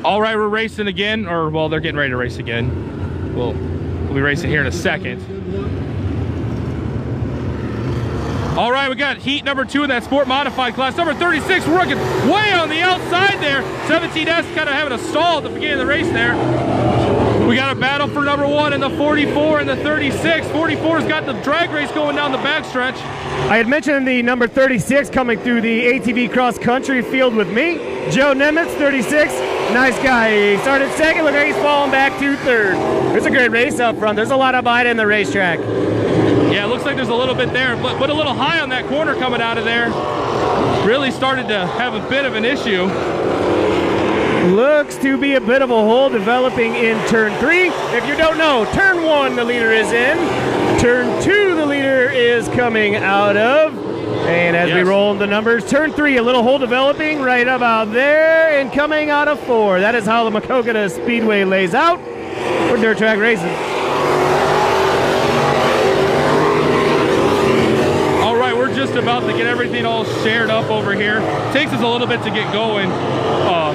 All right, we're racing again, or well, they're getting ready to race again. We'll be racing here in a second. All right, we got heat number 2 in that sport modified class. Number 36, we're working way on the outside there. 17S kind of having a stall at the beginning of the race there. We got a battle for number 1 in the 44 and the 36. 44's got the drag race going down the backstretch. I had mentioned the number 36 coming through the ATV cross country field with me. Joe Nemitz, 36. Nice guy. He started second. Look like he's falling back to third. It's a great race up front. There's a lot of bite in the racetrack. Yeah, it looks like there's a little bit there, but a little high on that corner coming out of there. Really started to have a bit of an issue. Looks to be a bit of a hole developing in turn 3. If you don't know, turn 1 the leader is in. Turn 2 the leader is coming out of. And as we roll the numbers, turn 3, a little hole developing right about there and coming out of 4. That is how the Maquoketa Speedway lays out for dirt track racing. All right, we're just about to get everything all shared up over here. Takes us a little bit to get going,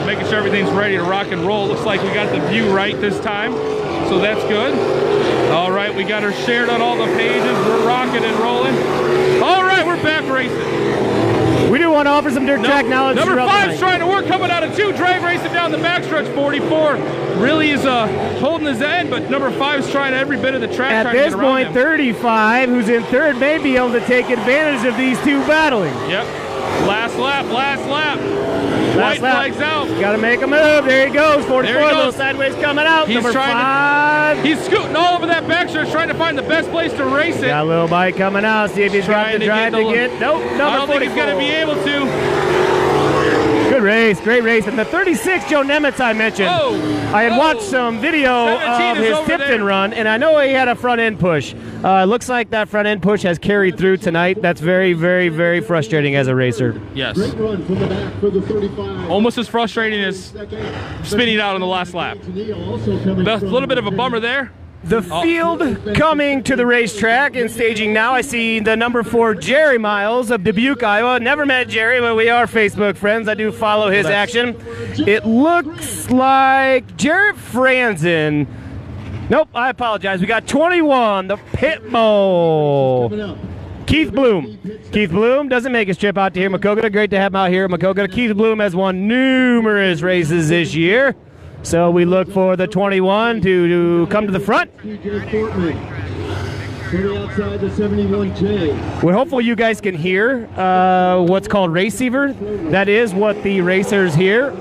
making sure everything's ready to rock and roll. Looks like we got the view right this time, so that's good. All right, we got her shared on all the pages. We're rocking and rolling. All right, we're back racing. We do want to offer some dirt track knowledge. Number 5's trying to work, coming out of 2, drag racing down the backstretch. 44 really is holding his end, but number 5's trying every bit of the track. At this point, 35, who's in third, may be able to take advantage of these two battling. Yep. Last lap, last lap. White flag's out. Got to make a move. There he goes. 44, a little sideways coming out. He's number 5. He's scooting all over that backstretch, trying to find the best place to race it. Got a little bite coming out. See if he's got the drive to get. Nope. I don't think he's going to be able to. Good race, great race. And the 36, Joe Nemitz, I mentioned. I had watched some video of his Tipton run, and I know he had a front end push. It looks like that front end push has carried through tonight. That's very, very, very frustrating as a racer. Yes. Almost as frustrating as spinning out on the last lap. A little bit of a bummer there. The field coming to the racetrack and staging now. I see the number 4, Jerry Miles of Dubuque, Iowa. Never met Jerry, but we are Facebook friends. I do follow his action. It looks like Jarrett Franzen. Nope, I apologize. We got 21, the Pit Bull. Keith Bloom. Keith Bloom doesn't make his trip out to here, Maquoketa. Great to have him out here, Maquoketa. Keith Bloom has won numerous races this year. So we look for the 21 to come to the front. We're hopeful you guys can hear what's called receiver. That is what the racers hear.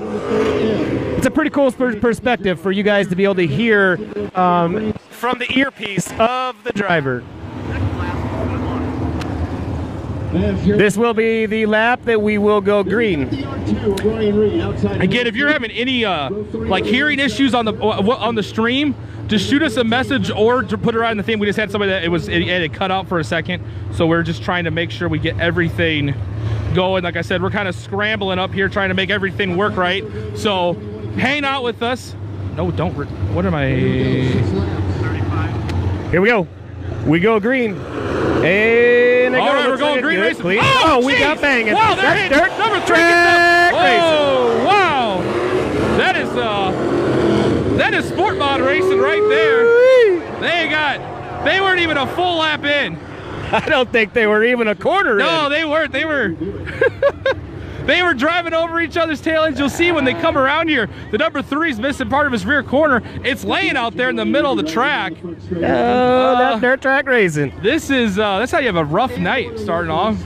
It's a pretty cool perspective for you guys to be able to hear from the earpiece of the driver. This will be the lap that we will go green. Again, if you're having any like hearing issues on the stream, just shoot us a message or put it right in the thing. We just had somebody that it had cut out for a second, so we're just trying to make sure we get everything going. Like I said, we're kind of scrambling up here trying to make everything work right. So hang out with us. No, don't. What am I? 35. Here we go. We go green. And all right, we're going green racing. Oh, we got banging. Wow, that's dirt. Number 3. Oh, wow. That is sport mod racing right there. They weren't even a full lap in. I don't think they were even a quarter in. No, they weren't. They were they were driving over each other's tail ends. You'll see when they come around here, the number 3's missing part of his rear corner. It's laying out there in the middle of the track. Oh, that's dirt track racing. This is that's how you have a rough night starting off.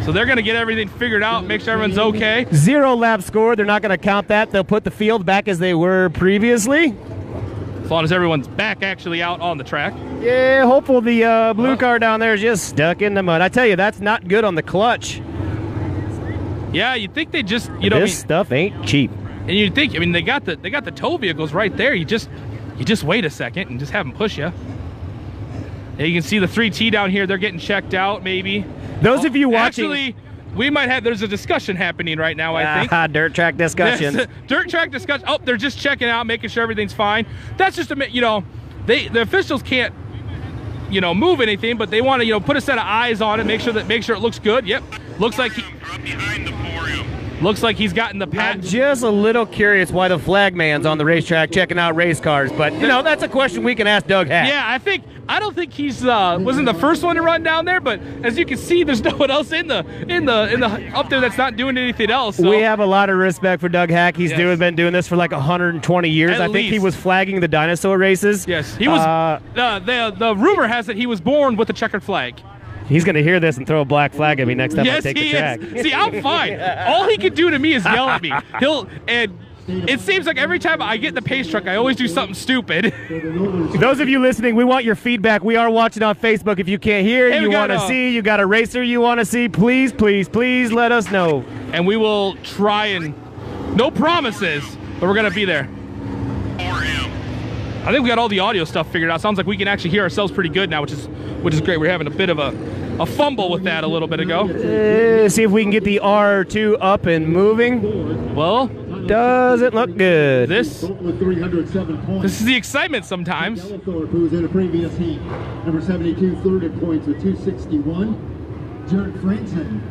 So they're going to get everything figured out, make sure everyone's okay. 0 lap score. They're not going to count that. They'll put the field back as they were previously. As long as everyone's back actually out on the track. Yeah, hopeful the blue car down there is just stuck in the mud. I tell you, that's not good on the clutch. Yeah, you'd think they just, this stuff ain't cheap. And you'd think, I mean, they got the tow vehicles right there. You just wait a second and just have them push you. Yeah, you can see the 3T down here. They're getting checked out, maybe. Those of you watching, actually, we might have. There's a discussion happening right now. I think dirt track discussion. Dirt track discussion. Oh, they're just checking out, making sure everything's fine. That's just the officials can't move anything, but they want to put a set of eyes on it, make sure it looks good. Yep, looks like behind the 4M. Looks like he's gotten the I'm pat. just a little curious why the flag man's on the racetrack checking out race cars, but you know that's a question we can ask Doug Hack. Yeah, I don't think he's wasn't the first one to run down there, but as you can see, there's no one else in the up there that's not doing anything else. So. We have a lot of respect for Doug Hack. He's been doing this for like 120 years. I think he was flagging the dinosaur races. Yes, he was. The rumor has it he was born with a checkered flag. He's going to hear this and throw a black flag at me next time I take the track. Is. See, I'm fine. All he can do to me is yell at me. It seems like every time I get in the pace truck, I always do something stupid. Those of you listening, we want your feedback. We are watching on Facebook. If you can't hear, you want to see, you got a racer you want to see, please, please, please let us know. And we will try and, no promises, but we're going to be there. I think we got all the audio stuff figured out. Sounds like we can actually hear ourselves pretty good now, which is great. We're having a bit of a fumble with that a little bit ago. See if we can get the R2 up and moving. Well, doesn't look good. This is the excitement sometimes. Who was in a previous heat. Number 72, third in points with 261. Jared Franson.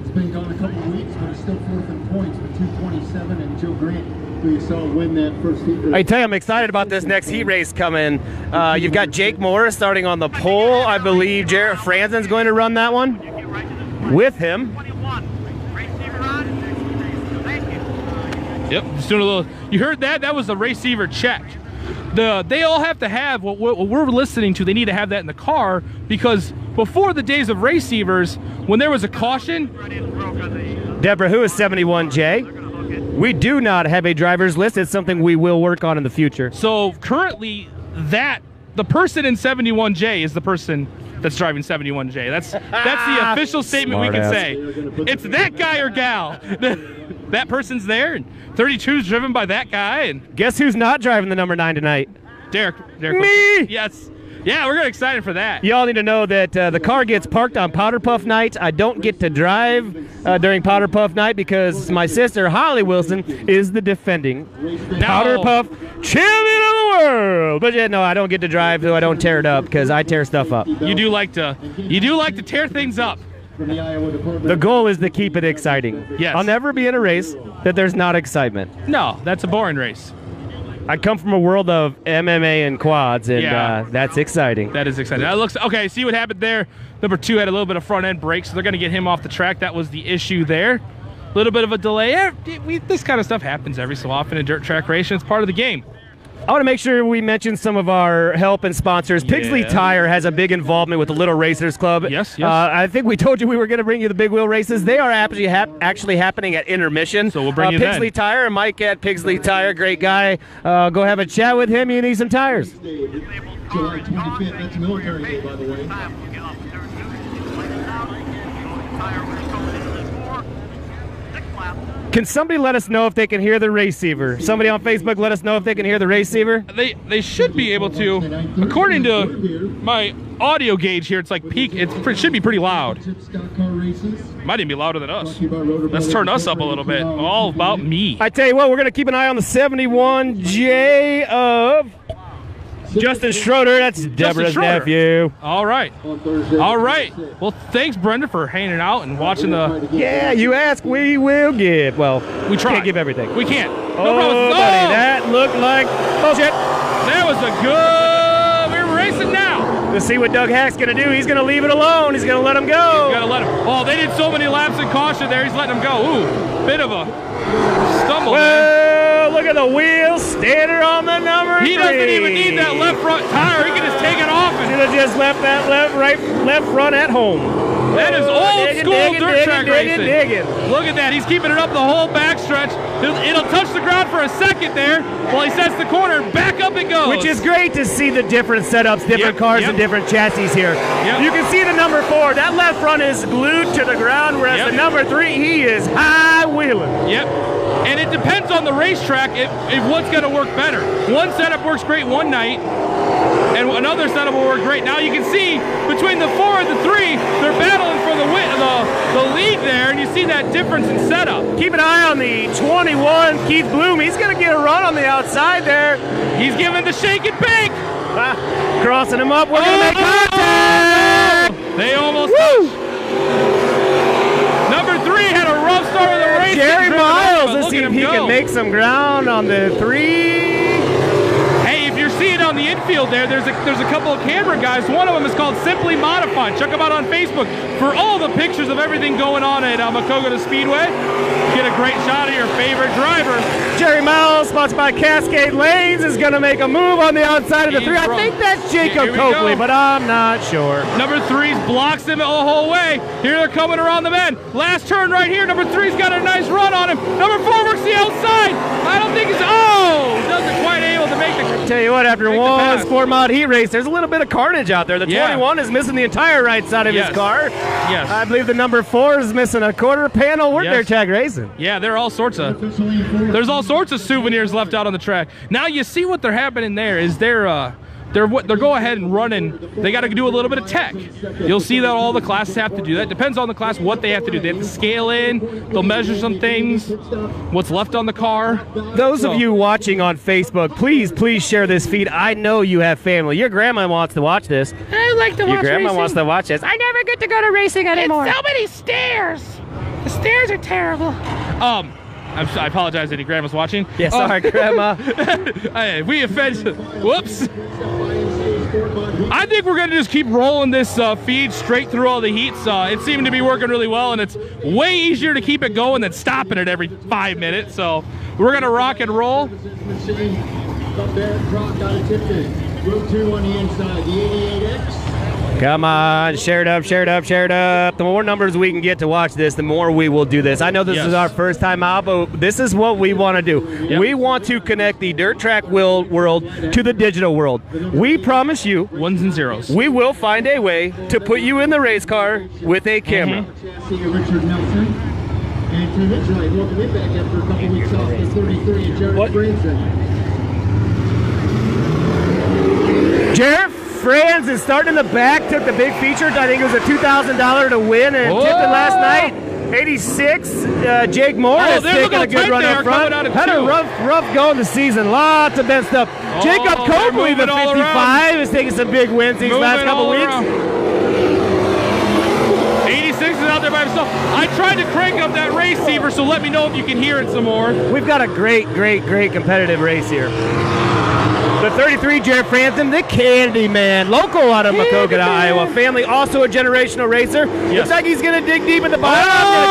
It's been gone a couple of weeks, but is still fourth in points with 227. And Joe Grant, who you saw win that first heat race. I tell you, I'm excited about this next heat race coming. You've got Jake Morris starting on the pole. I believe Jared Franson's going to run that one with him. Yep, just doing a little. You heard that? That was the receiver check. They all have to have what we're listening to. They need to have that in the car because before the days of receivers, when there was a caution. Deborah, who is 71J? We do not have a driver's list. It's something we will work on in the future. So currently, the person in 71J is the person that's driving 71J. That's the official statement we can say. It's that guy or gal. That person's there. And 32 is driven by that guy. And guess who's not driving the number 9 tonight? Derek. Me. Yes. Yeah, we're really excited for that. Y'all need to know that the car gets parked on Powder Puff night. I don't get to drive during Powder Puff night because my sister, Holly Wilson, is the defending Powder Puff champion of the world. But yeah, no, I don't get to drive, though I don't tear it up because I tear stuff up. You do like to tear things up. The goal is to keep it exciting. Yes. I'll never be in a race that there's not excitement. No, that's a boring race. I come from a world of MMA and quads, and that's exciting. That is exciting. That looks okay. See what happened there. Number 2 had a little bit of front end brakes, so they're going to get him off the track. That was the issue there. A little bit of a delay. This kind of stuff happens every so often in dirt track racing. It's part of the game. I want to make sure we mention some of our help and sponsors. Pigsley Tire has a big involvement with the Little Racers Club. Yes. I think we told you we were going to bring you the big wheel races. They are actually happening at intermission. So we'll bring you Pigsley Tire, Mike at Pigsley Tire, great guy. Go have a chat with him. You need some tires. July 25th, that's Military Day, by the way. Can somebody let us know if they can hear the receiver? Somebody on Facebook let us know if they can hear the receiver. They should be able to. According to my audio gauge here, it's like peak. It should be pretty loud. Might even be louder than us. Let's turn us up a little bit. All about me. I tell you what, we're going to keep an eye on the 71J of Justin Schroeder. That's Deborah's nephew. All right. Well, thanks, Brenda, for hanging out and watching the. Yeah, you ask, we will give. Well, we try. Can't give everything. We can't. No problem. Buddy, that looked like bullshit. That was a good. We're racing now. Let's see what Doug Hack's going to do. He's going to leave it alone. He's going to let him go. He's going to let him. Oh, they did so many laps in caution there. He's letting him go. Ooh, bit of a stumble there. Look at the wheel standard on the number 3. He doesn't even need that left front tire. He can just take it off. Should have just left that left front at home. That is old school dirt track racing. Digging. Look at that. He's keeping it up the whole backstretch. It'll touch the ground for a second there while he sets the corner and back up it goes. Which is great to see the different setups, different cars, and different chassis here. You can see the number 4. That left front is glued to the ground, whereas the number 3, he is high wheeling. Yep. And it depends on the racetrack if what's going to work better. One setup works great one night, and another setup will work great. Now you can see between the 4 and the 3, they're battling for the lead there, and you see that difference in setup. Keep an eye on the 21, Keith Bloom. He's going to get a run on the outside there. He's giving the shake and bake. Crossing him up. We're going to make contact. They almost touched. Number 3 had a run part of the race. Jerry Miles, Look let's see at if him he go. can make some ground on the 3. Hey, if you're seeing on the infield there's a couple of camera guys. One of them is called Simply Modified. Check them out on Facebook for all the pictures of everything going on at Maquoketa Speedway. Get a great shot of your favorite driver. Jerry Miles, sponsored by Cascade Lanes, is going to make a move on the outside of the 3. I think that's Jacob Copley, but I'm not sure. Number 3's blocks him the whole way. Here they're coming around the bend. Last turn right here. Number 3's got a nice run on him. Number 4 works the outside. I don't think he's, doesn't quite able to make the. Tell you what, after one Sport Mod heat race, there's a little bit of carnage out there. The 21 is missing the entire right side of his car. Yes. I believe the number 4 is missing a quarter panel. We're there tag racing. Yeah, there's all sorts of souvenirs left out on the track. Now you see what they're happening there is they're go ahead and running. They got to do a little bit of tech. You'll see that all the classes have to do that. Depends on the class what they have to do. They have to scale in. They'll measure some things. What's left on the car. Those of you watching on Facebook, please share this feed. I know you have family. Your grandma wants to watch this. I like to watch Your grandma racing. wants to watch this. I never get to go to racing anymore. It's so many stairs. The stairs are terrible. I apologize if any grandma's watching. Yeah, sorry, Grandma. We offend. Whoops. I think we're going to just keep rolling this feed straight through all the heats. It seemed to be working really well, and it's way easier to keep it going than stopping it every 5 minutes. So we're going to rock and roll. Row 2 on the inside, the 88X. Come on, share it up, share it up, share it up. The more numbers we can get to watch this, the more we will do this. I know this is our first time out, but this is what we want to do. Yep. We want to connect the dirt track world to the digital world. We promise you, ones and zeros, we will find a way to put you in the race car with a camera. Richard Nelson. And to his right, welcome in back after a couple weeks off, the 33 and Jared Branson. Jared Franz is starting in the back, took the big feature. I think it was a $2,000 to win and tipped it last night. 86, Jake Morris taking a good run up front. Had a rough go in the season. Lots of bad stuff. Jacob Copley, the 55, is taking some big wins these last couple weeks. 86 is out there by himself. I tried to crank up that race receiver, so let me know if you can hear it some more. We've got a great competitive race here. The 33, Jared Franson, the Candy Man, local out of Maquoketa, Iowa. Family, also a generational racer. Looks like he's going to dig deep in the bottom.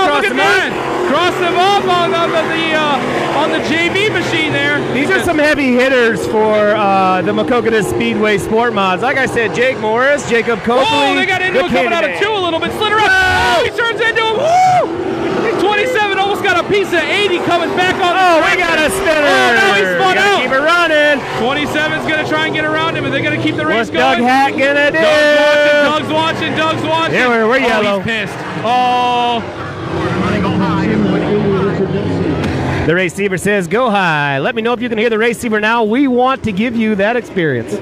Look at that! Cross them up on the JV machine there. These are some heavy hitters for the Maquoketa Speedway Sport Mods. Like I said, Jake Morris, Jacob Copley. Oh, they got into it coming out of 2 a little bit. Slid around. Oh, he turns into him. Woo! 27 almost got a piece of 80 coming back on. Oh, we got a spinner. Oh, now he's spun out. Keep it running. 27's going to try and get around him. Are they going to keep the race going? What's Doug Hatt going to do? Doug's watching. Yeah, we're yellow. He's pissed. Oh. The receiver says, go high. Let me know if you can hear the receiver now. We want to give you that experience.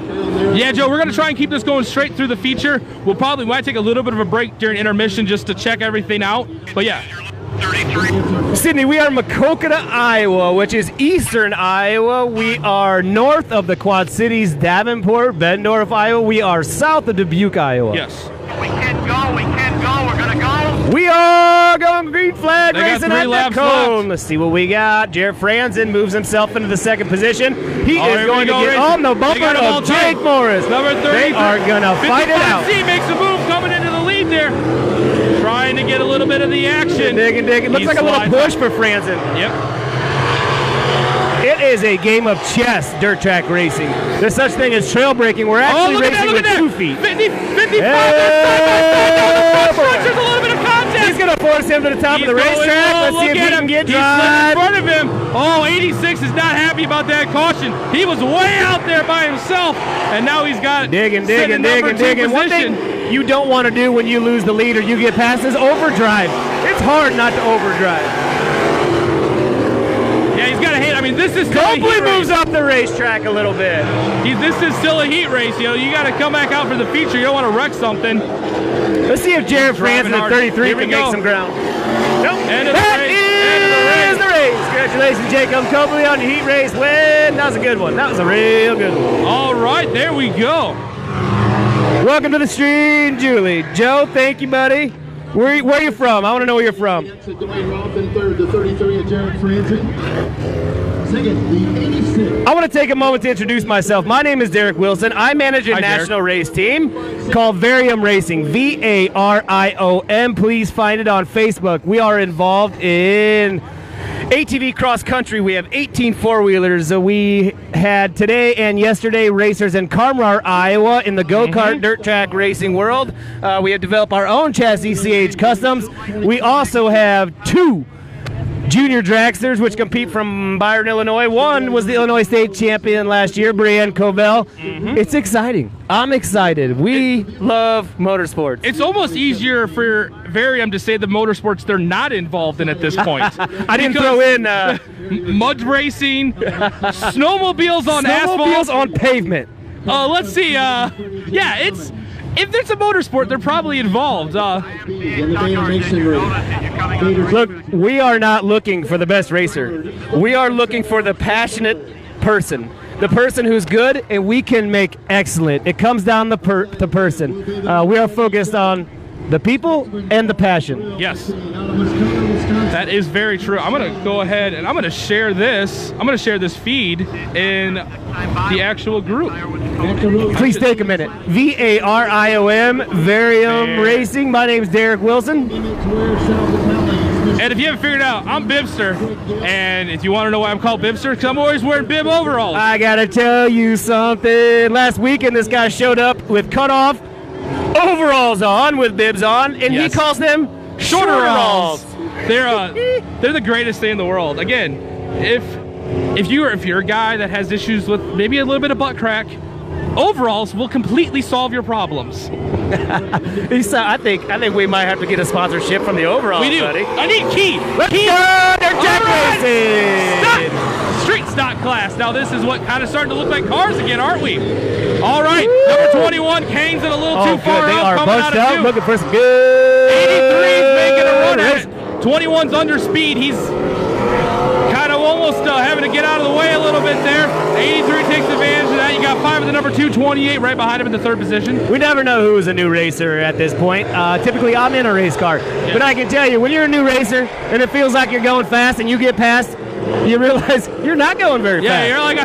Yeah, Joe, we're going to try and keep this going straight through the feature. We'll probably might take a little bit of a break during intermission just to check everything out. But yeah. Sydney, we are Maquoketa, Iowa, which is eastern Iowa. We are north of the Quad Cities, Davenport, Bettendorf, Iowa. We are south of Dubuque, Iowa. Yes. We can go, we're going to go. We are going green flag racing at the cone. Left. Let's see what we got. Jared Franson moves himself into the second position. He is going to get on the bumper of Jake Morris. Number 30. They are going to fight it out. He makes a move coming into the lead there. Trying to get a little bit of the action. Digging. Looks like a little push for Franson. Yep. It is a game of chess, dirt track racing. There's such thing as trail braking. We're actually racing with 2 feet. 55, there's a little bit of contact. He's going to force him to the top of the racetrack. Let's see if he can get drive. In front of him. Oh, 86 is not happy about that caution. He was way out there by himself, and now he's got digging. One thing you don't want to do when you lose the lead or you get past is overdrive. It's hard not to overdrive. Yeah, he's got a hit. I mean, this is still Copley moves up the racetrack a little bit. This is still a heat race. You know, you got to come back out for the feature. You don't want to wreck something. Let's see if Jared Franson at 33 can make some ground. Nope. That is the race. Congratulations, Jacob Copley, on the heat race win. That was a good one. That was a real good one. All right, there we go. Welcome to the stream, Julie. Joe, thank you, buddy. Where are you from? I want to know where you're from. Dwayne Roth in third, the 33 of Jared Franzen. Second, the 86. I want to take a moment to introduce myself. My name is Derek Wilson. I manage a national race team called Varium Racing, VARIOM. Please find it on Facebook. We are involved in ATV cross country. We have 18 four-wheelers. We had today and yesterday racers in Carmar, Iowa in the go-kart dirt track racing world. We have developed our own chassis, CH Customs. We also have 2 junior dragsters which compete from Byron, Illinois. One was the Illinois State champion last year, Brienne Covell. It's exciting. I'm excited. We love motorsports. It's almost easier for Varium to say the motorsports they're not involved in at this point. I didn't throw in mud racing, snowmobiles on asphalt. Snowmobiles on pavement. Let's see. Yeah, it's if there's a motorsport, they're probably involved. Look, we are not looking for the best racer. We are looking for the passionate person. The person who's good, and we can make excellent. It comes down to the person. We are focused on the people and the passion. Yes, that is very true. I'm going to go ahead and I'm going to share this. I'm going to share this feed in the actual group. Please take a minute. VARIOM, Varium Racing. My name's Derek Wilson. And if you haven't figured out, I'm Bibster. And if you want to know why I'm called Bibster, because I'm always wearing bib overalls. I got to tell you something. Last weekend, this guy showed up with cutoff overalls on, with bibs on, and he calls them shorteralls. They're the greatest thing in the world. Again, if you're a guy that has issues with maybe a little bit of butt crack, overalls will completely solve your problems. I think we might have to get a sponsorship from the overalls, we do. buddy. I need Keith. Let's go! They're jack racing! Street stock class. Now this is what kind of starting to look like cars again, aren't we? All right, number 21, Kane's in a little too far They out. are bunched out, out, looking for some good. 83's making a run at it. 21's under speed. He's kind of almost having to get out of the way a little bit there. 83 takes advantage of that. You got 5 of the number 2, 28 right behind him in the 3rd position. We never know who is a new racer at this point. Typically, I'm in a race car. Yeah. But I can tell you, when you're a new racer and it feels like you're going fast and you get past, you realize you're not going very fast. Yeah, you're like,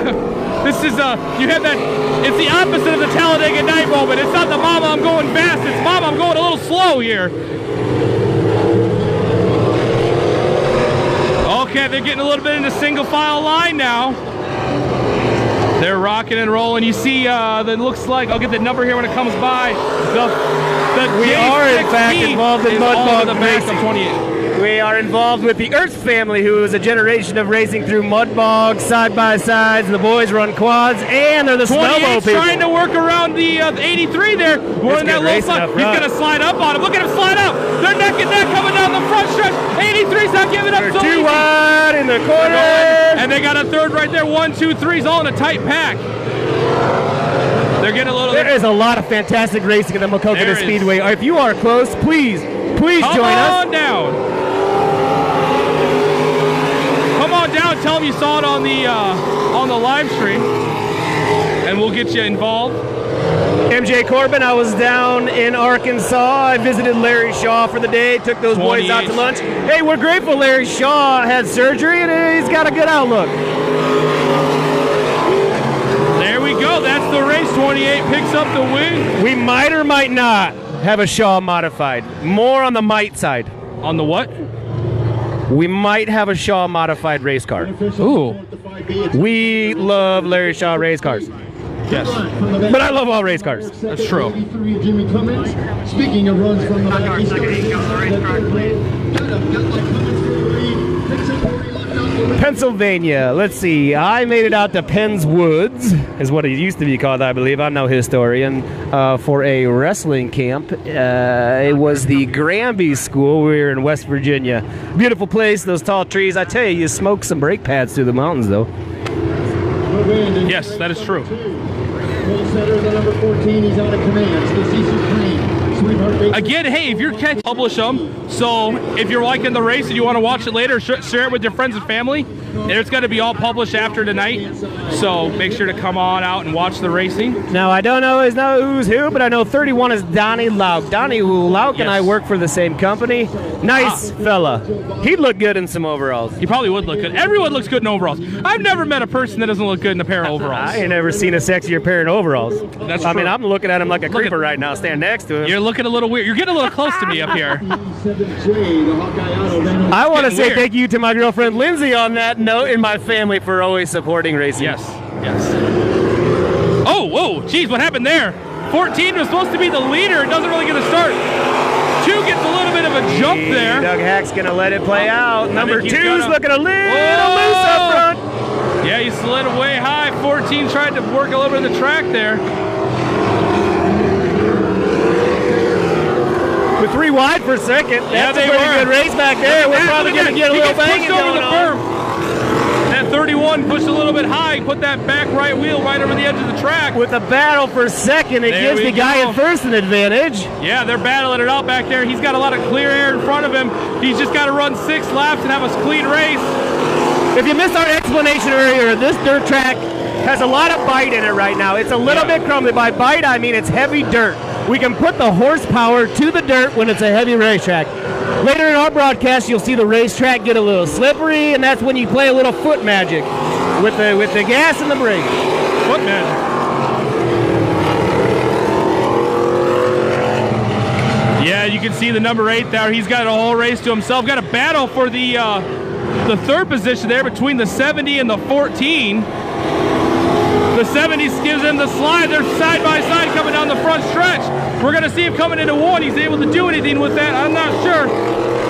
this is, you have that, it's the opposite of the Talladega Night moment. It's not the mama, I'm going fast. It's mama, I'm going a little slow here. Okay, they're getting a little bit into single file line now. They're rocking and rolling. You see, that looks like, I'll get the number here when it comes by. We are, in fact, involved in mud bog racing. 28. We are involved with the Earth family, who is a generation of racing through mud bogs, side-by-sides. The boys run quads, and they're the snowball people. Trying to work around the 83 there. More than that low slide. He's going to slide up on him. Look at him slide out. They're neck and neck coming down the front stretch. 83's not giving up so easy. 2 wide in the corner. And they got a 3rd right there. 1, 2, 3's all in a tight pack. They're getting a little... There is a lot of fantastic racing at the Maquoketa Speedway. If you are close, please join us. Come on down. Come on down. Tell them you saw it on the live stream, and we'll get you involved. MJ Corbin, I was down in Arkansas. I visited Larry Shaw for the day, took those boys out to lunch. Hey, we're grateful Larry Shaw had surgery, and he's got a good outlook. There we go. That's the race. 28 picks up the win. We might or might not have a Shaw modified. More on the might side. On the what? We might have a Shaw modified race car. Ooh. We love Larry Shaw race cars. Yes. But I love all race cars. That's true. Jimmy Cummins. Speaking of runs from the back, he's Pennsylvania. Let's see. I made it out to Penn's Woods, is what it used to be called, I believe. I'm no historian. For a wrestling camp. It was the Granby School. We were in West Virginia. Beautiful place. Those tall trees. I tell you, you smoke some brake pads through the mountains, though. Yes, that is true. Setter, the number 14, he's out of command. This is Supreme. Again, hey, if you're catching, publish them. So if you're liking the race and you want to watch it later, share it with your friends and family. It's going to be all published after tonight. So make sure to come on out and watch the racing. Now, I don't know who's who, but I know 31 is Donnie Lauk. Donnie Lauk and I work for the same company. Nice fella. He'd look good in some overalls. He probably would look good. Everyone looks good in overalls. I've never met a person that doesn't look good in a pair of overalls. I ain't never seen a sexier pair in overalls. That's I true. mean, I'm looking at him like a creeper right now, standing next to him. You're looking a little weird. You're getting a little close to me up here. I want to say thank you to my girlfriend Lindsay on that note, and my family for always supporting racing. Yes, yes. Oh, whoa, geez, what happened there? 14 was supposed to be the leader. It doesn't really get a start. 2 gets a little bit of a jump there. Doug Hack's going to let it play out. Number 2's looking a little loose up front. Yeah, he slid way high. 14 tried to work a little bit of the track there. With 3 wide for a second. That's a pretty good race back there. We're probably going to get a little banging going on. That 31 pushed a little bit high, put that back right wheel right over the edge of the track. With a battle for second, it gives the guy at first an advantage. Yeah, they're battling it out back there. He's got a lot of clear air in front of him. He's just got to run 6 laps and have a clean race. If you missed our explanation earlier, this dirt track has a lot of bite in it right now. It's a little bit crumbly. By bite, I mean it's heavy dirt. We can put the horsepower to the dirt when it's a heavy racetrack. Later in our broadcast, you'll see the racetrack get a little slippery, and that's when you play a little foot magic with the gas and the brake. Foot magic. Yeah, you can see the number 8 there. He's got a whole race to himself. Got a battle for the 3rd position there between the 70 and the 14. The 70 gives him the slide. They're side by side coming down the front stretch. We're going to see him coming into 1. He's able to do anything with that. I'm not sure.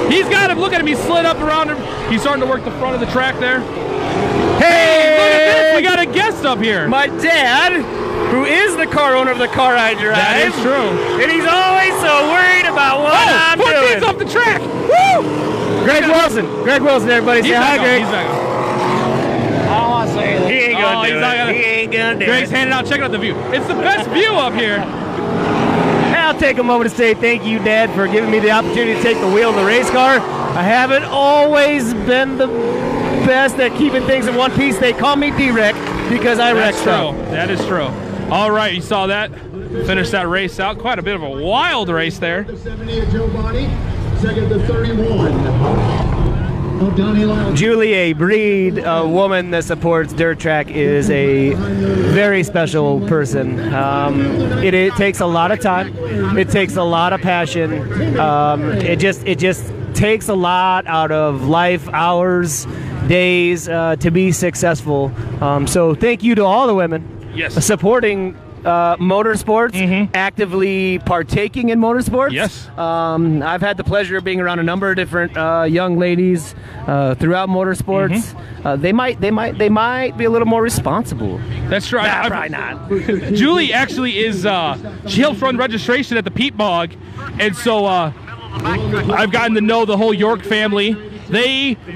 He's got him. Look at him. He's slid up around him. He's starting to work the front of the track there. Hey, look at this. We got a guest up here. My dad, who is the car owner of the car I drive. That is true. And he's always so worried about what I'm doing. 14's off the track. Woo! Greg Wilson. Greg Wilson, everybody. Say hi, Greg. He's back on. He ain't gonna do it. He ain't gonna do Greg's it. handing out, checking out the view. It's the best view up here. Hey, I'll take a moment to say thank you, Dad, for giving me the opportunity to take the wheel of the race car. I haven't always been the best at keeping things in one piece. They call me D-Wreck because I wreck stuff. That is true. All right, you saw that. Finished that race out. Quite a bit of a wild race there. The 70 of Joe Bonnie, second to 31. Julie, a breed, a woman that supports dirt track, is a very special person. It takes a lot of time. It takes a lot of passion. It just takes a lot out of life, hours, days to be successful. So thank you to all the women supporting motorsports, actively partaking in motorsports. Yes. I've had the pleasure of being around a number of different young ladies throughout motorsports. They might be a little more responsible. That's right. Nah, probably not. Julie actually is. She helps run registration at the Peat Bog, and so I've gotten to know the whole York family.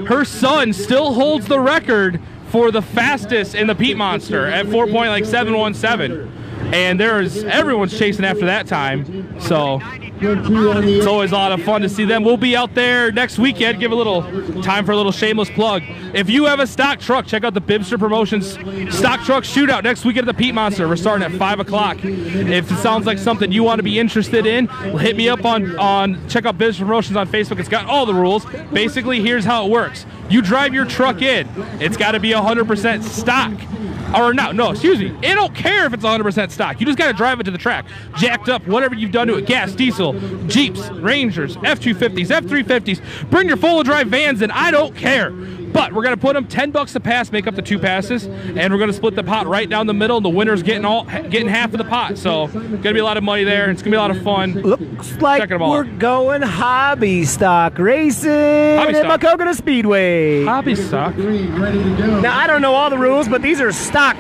Her son still holds the record for the fastest in the Peat Monster at 4.717. And everyone's chasing after that time, so it's always a lot of fun to see them. We'll be out there next weekend. Give a little time for a little shameless plug. If you have a stock truck, check out the Bibster Promotions Stock Truck Shootout next weekend at the Peat Monster. We're starting at 5 o'clock. If it sounds like something you want to be interested in, hit me up on check out Bibster Promotions on Facebook. It's got all the rules. Basically, here's how it works. You drive your truck in. It's got to be 100% stock. Or no, excuse me. It don't care if it's 100% stock. You just got to drive it to the track. Jacked up, whatever you've done to it. Gas, diesel, Jeeps, Rangers, F-250s, F-350s. Bring your four-wheel drive vans in. I don't care. But we're going to put them $10 a pass, make up the 2 passes, and we're going to split the pot right down the middle, and the winner's getting half of the pot. So going to be a lot of money there. It's going to be a lot of fun. Looks like we're going hobby stock racing at Maquoketa Speedway. Hobby stock. Now, I don't know all the rules, but these are stock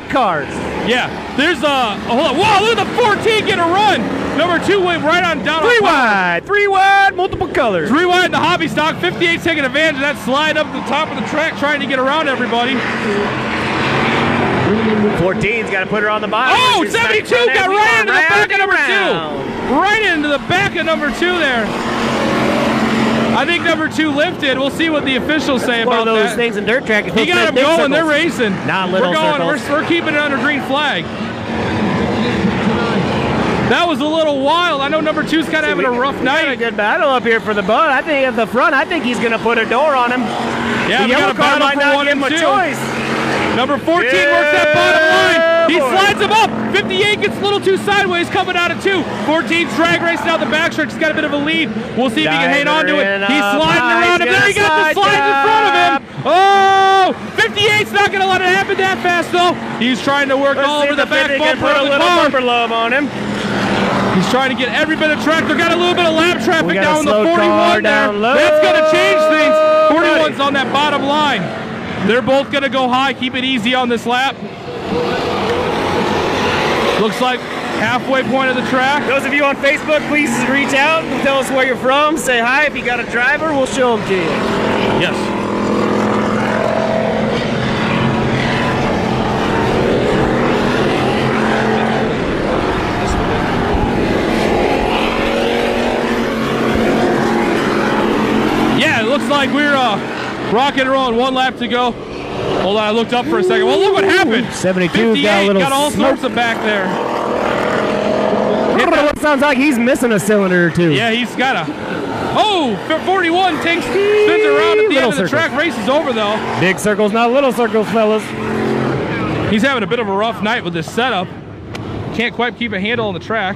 cars. Yeah. There's hold on. Whoa, look at the 14 get a run. Number 2 went right on down. 3 wide, multiple colors. 3 wide in the hobby stock. 58 taking advantage of that slide up the top of the track, trying to get around everybody. 14's got to put her on the bottom. Oh, 72 got right into the back of number 2. right into the back of number 2 there. I think number 2 lifted. We'll see what the officials say about that. One of those things in dirt track. He got him going. They're racing. Not little circles. We're keeping it under green flag. That was a little wild. I know number 2's kind of having a rough night. A good battle up here for the bud. I think at the front, I think he's going to put a door on him. Yeah, we got a battle might for not 1 give and him 2. a choice. Number 14 works that bottom line. He slides him up. 58 gets a little too sideways coming out of 2. 14's drag racing out the backstretch. He's got a bit of a lead. We'll see if he can hang on to it. He's sliding around him. There he got the slides in front of him. Oh, 58's not going to let it happen that fast, though. He's trying to work all over the back bumper of the car. Bumper lobe on him. He's trying to get every bit of tractor. Got a little bit of lap traffic down the 41 there. Low. That's going to change things. 41's on that bottom line. They're both going to go high. Keep it easy on this lap. Looks like halfway point of the track. Those of you on Facebook, please reach out and tell us where you're from. Say hi. If you got a driver, we'll show them to you. Yes. Yeah, it looks like we're rock and rolling. 1 lap to go. Hold on, I looked up for a second. Well, look what happened. 72 got a little got all sorts of back there. It sounds like he's missing a cylinder or 2. Yeah, he's got a... Oh, 41 spins around at the end of the track. Race is over, though. Big circles, not little circles, fellas. He's having a bit of a rough night with this setup. Can't quite keep a handle on the track.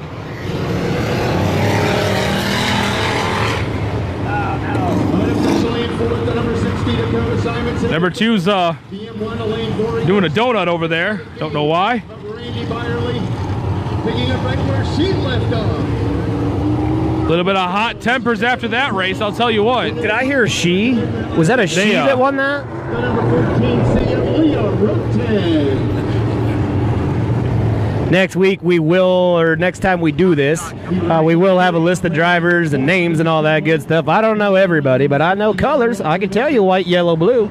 Number 2's doing a donut over there. Don't know why. A little bit of hot tempers after that race, I'll tell you what. Did I hear a she? Was that a she that won that? Next week we will, or next time we do this, we will have a list of drivers and names and all that good stuff. I don't know everybody, but I know colors. I can tell you white, yellow, blue.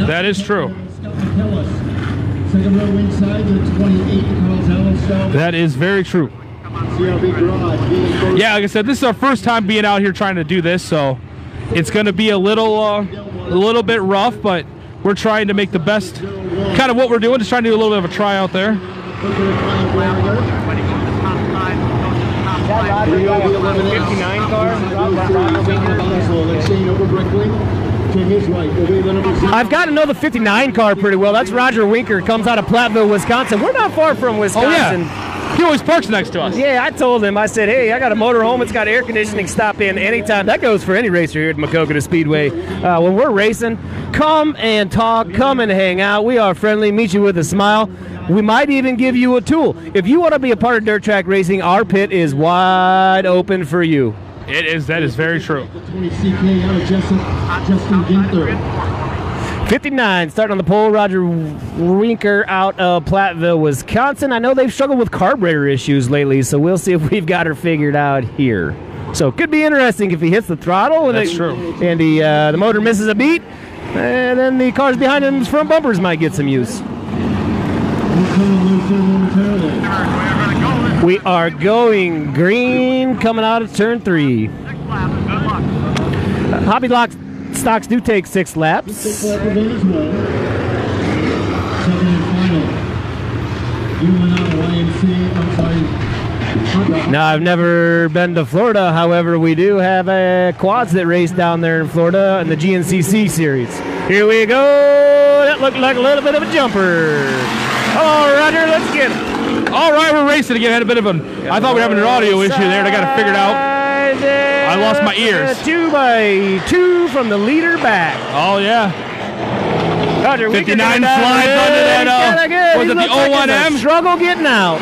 That is true. That is very true. Yeah, like I said, this is our first time being out here trying to do this, so it's going to be a little bit rough, but we're trying to make the best kind of what we're doing, just trying to do a little bit of a try out there. I've got to know the 59 car pretty well. That's Roger Winker, comes out of Platteville, Wisconsin. We're not far from Wisconsin. Oh, yeah. He always parks next to us. Yeah, I told him. I said, hey, I got a motorhome. It's got air conditioning. Stop in anytime. That goes for any racer here at Maquoketa Speedway. When we're racing, come and talk. Come and hang out. We are friendly. Meet you with a smile. We might even give you a tool. If you want to be a part of dirt track racing, our pit is wide open for you. It is. That is very true. 59, starting on the pole, Roger Winker out of Platteville, Wisconsin. I know they've struggled with carburetor issues lately, so we'll see if we've got her figured out here. So it could be interesting if he hits the throttle and, and the motor misses a beat, and then the cars behind him's front bumpers might get some use. We are going green coming out of turn 3. Hobby Lock stocks do take 6 laps. Now, I've never been to Florida. However, we do have quads that race down there in Florida in the GNCC series. Here we go. That looked like a little bit of a jumper. Oh, Roger, let's get it. All right, we're racing again. Had a bit of I thought we were having an audio issue there, and I got it figured out. I lost my ears. 2x2 from the leader back. Oh, yeah. Roger, 59 slides under that. Was it the 01M? Struggle getting out.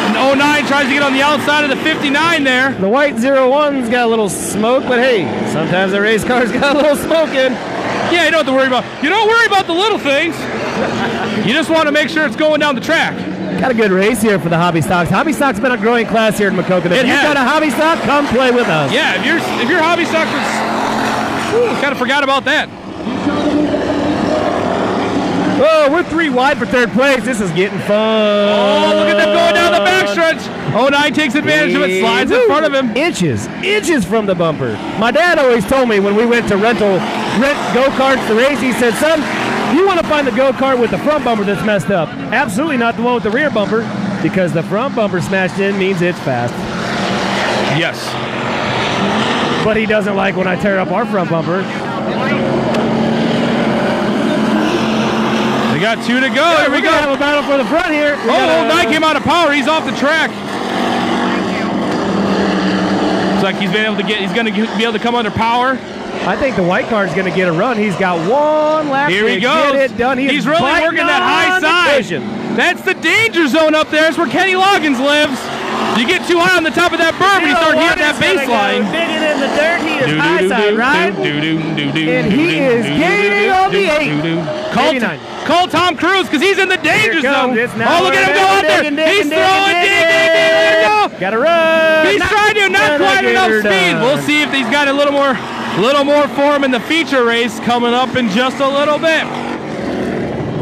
And 09 tries to get on the outside of the 59 there. The white 01's got a little smoke, but hey, sometimes the race car's got a little smoking. Yeah, you don't have to worry about. You don't worry about the little things. You just want to make sure it's going down the track. Got a good race here for the Hobby Stocks. Hobby Stock's been a growing class here in Maquoketa. If you've got a Hobby Stock, come play with us. Yeah, if your Hobby Stock was, kind of forgot about that. Oh, we're 3 wide for 3rd place. This is getting fun. Oh, look at them going down the backstretch. 09 takes advantage of it, slides in front of him. Inches from the bumper. My dad always told me when we went to rent go-karts to race, he said, son, you want to find the go-kart with the front bumper that's messed up. Absolutely not the one with the rear bumper, because the front bumper smashed in means it's fast. Yes. But he doesn't like when I tear up our front bumper. We got 2 to go. Yeah, Here we go. Have a battle for the front here. Oh, 09 came out of power. He's off the track. It's like he's going to be able to come under power. I think the white car is going to get a run. He's got 1 lap Here he to goes. get it done. He's really working that high side. That's the danger zone up there. It's where Kenny Loggins lives. You get too high on the top of that berm, you start hitting that baseline. Digging in the dirt, he is high side, right? And he is gaining on the 8. Call Tom Cruise because he's in the danger zone. Oh, look at him go out there. He's throwing, dig. Gotta run. He's trying to, not quite enough speed. We'll see if he's got a little more form in the feature race coming up in just a little bit.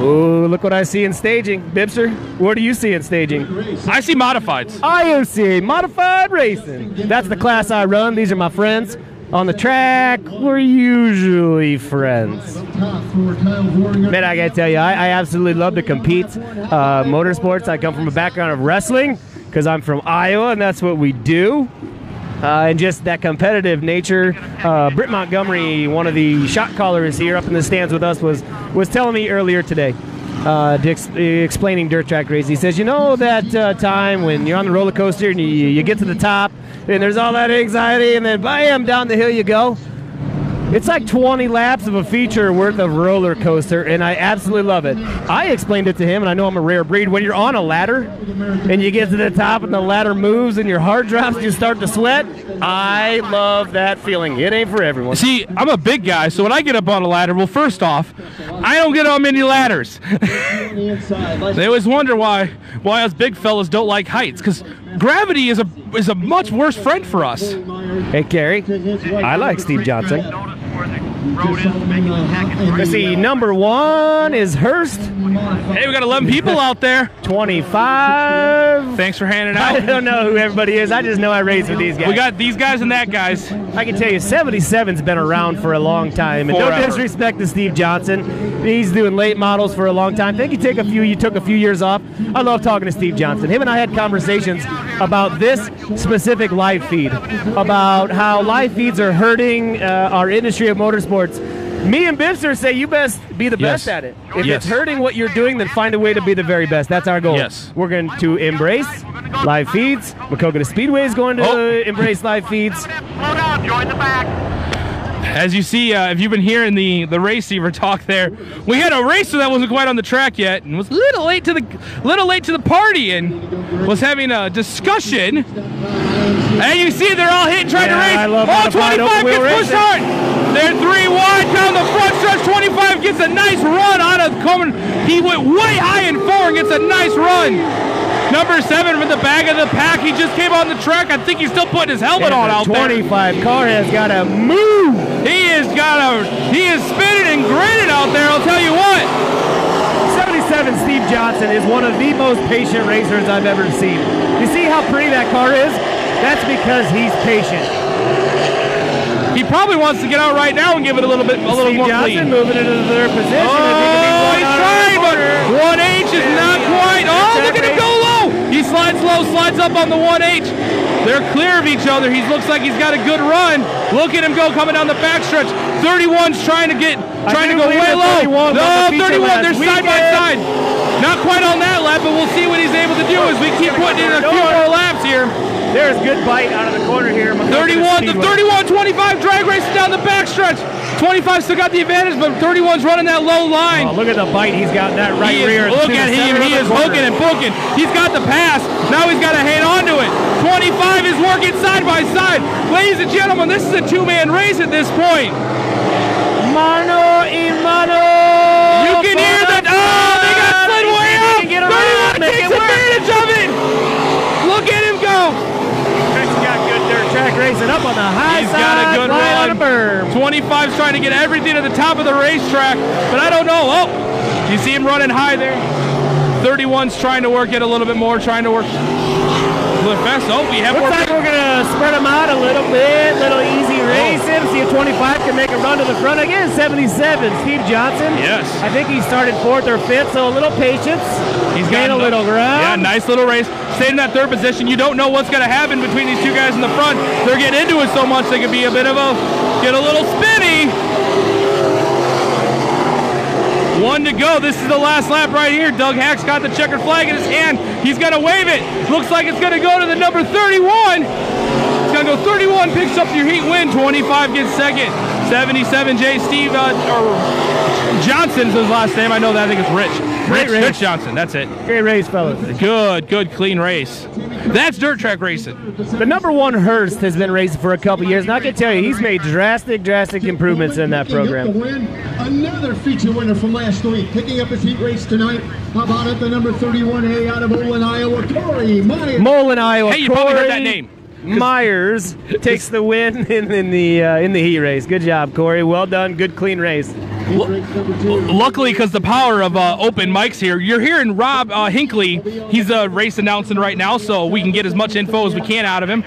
Oh, look what I see in staging. Bibster, what do you see in staging? I see modifieds. IOC, modified racing. That's the class I run. These are my friends. On the track, we're usually friends. Man, I gotta tell you, I absolutely love to compete. Motorsports, I come from a background of wrestling because I'm from Iowa and that's what we do. And just that competitive nature. Britt Montgomery, one of the shot callers here up in the stands with us, was telling me earlier today, explaining dirt track racing. He says, you know that time when you're on the roller coaster and you get to the top and there's all that anxiety and then bam, down the hill you go? It's like 20 laps of a feature worth of roller coaster, and I absolutely love it. I explained it to him, and I know I'm a rare breed. When you're on a ladder and you get to the top and the ladder moves and your heart drops and you start to sweat, I love that feeling. It ain't for everyone. See, I'm a big guy, so when I get up on a ladder, well, first off, I don't get on many ladders. They always wonder why us big fellas don't like heights, because gravity is a much worse friend for us. Hey, Kerry, I like Steve Johnson. Let's see, number 1 is Hurst. Hey, we got 11 people out there. 25. Thanks for handing out. I don't know who everybody is. I just know I race with these guys. We got these guys and that guys. I can tell you, 77's been around for a long time. And no disrespect to Steve Johnson. He's doing late models for a long time. I think you took a few years off. I love talking to Steve Johnson. Him and I had conversations about this specific live feed, about how live feeds are hurting our industry of motorsports. Me and Bibster say you best be the best at it. If it's hurting what you're doing, then find a way to be the very best. That's our goal. Yes. We're going to embrace live feeds. Maquoketa Speedway is going to embrace live feeds. Slow down, join the back. As you see, if you've been hearing the racer talk there, we had a racer that wasn't quite on the track yet and was a little late to the party and was having a discussion. And you see they're all hitting, trying to race. I love 25 gets pushed hard. They're 3 wide down the front stretch. 25 gets a nice run out of coming. He went way high in 4 and gets a nice run. Number 7 from the back of the pack. He just came on the track. I think he's still putting his helmet on out there. 25 car has got to move. He is spinning and grinning out there, I'll tell you what. 77 Steve Johnson is one of the most patient racers I've ever seen. You see how pretty that car is? That's because he's patient. He probably wants to get out right now and give it a little more Johnson clean. Moving into the 3rd position. Oh, he's trying, but 1H is not quite. Oh, look at him go low. He slides low, slides up on the 1H. They're clear of each other. He looks like he's got a good run. Look at him go coming down the backstretch. 31's trying to go way low. No, 31, they're side by side. Not quite on that lap, but we'll see what he's able to do as we keep putting in a few more laps here. There's good bite out of the corner here. 31, the 31-25 drag racing down the backstretch. 25 still got the advantage, but 31's running that low line. Oh, look at the bite he's got in that right rear. Look at him. He is hooking and booking. He's got the pass. Now he's got to hang on to it. 25 is working side by side. Ladies and gentlemen, this is a 2-man race at this point. Mano y mano. You can hear that. Oh, they got slid way up. 31 takes advantage of it. Look at him go. He's got good dirt track racing up on the high He's side. got a good right run. on the berm. 25's trying to get everything to the top of the racetrack, but I don't know. Oh, You see him running high there. 31's trying to work it a little bit more, trying to work a little fast. Oh, we have Looks like we're gonna spread them out a little bit, little easy racing. See if 25 can make a run to the front again. 77, Steve Johnson. Yes. I think he started 4th or 5th, so a little patience. He's gained a little ground. Yeah, nice little race. Staying in that 3rd position. You don't know what's gonna happen between these two guys in the front. They're getting into it so much they could be a bit of a get a little spinny. 1 to go. This is the last lap right here. Doug Hack's got the checkered flag in his hand. He's going to wave it. Looks like it's going to go to the number 31. It's going to go 31, picks up your heat win. 25 gets second. 77, Steve Johnson's his last name. I know that. I think it's Rich. Rich Johnson. That's it. Great race, fellas. Good, clean race. That's dirt track racing. The number 1 Hearst has been racing for a couple years, and I can tell you, he's made drastic improvements in that program. Another feature winner from last week, picking up his heat race tonight. How about it, the number 31A out of Mullen, Iowa, Corey Myers. Mullen, Iowa. Hey, you probably heard that name. Myers takes the win in the heat race. Good job, Corey. Well done. Good, clean race. Luckily, because the power of open mics here, you're hearing Rob Hinckley. He's race announcing right now, so we can get as much info as we can out of him.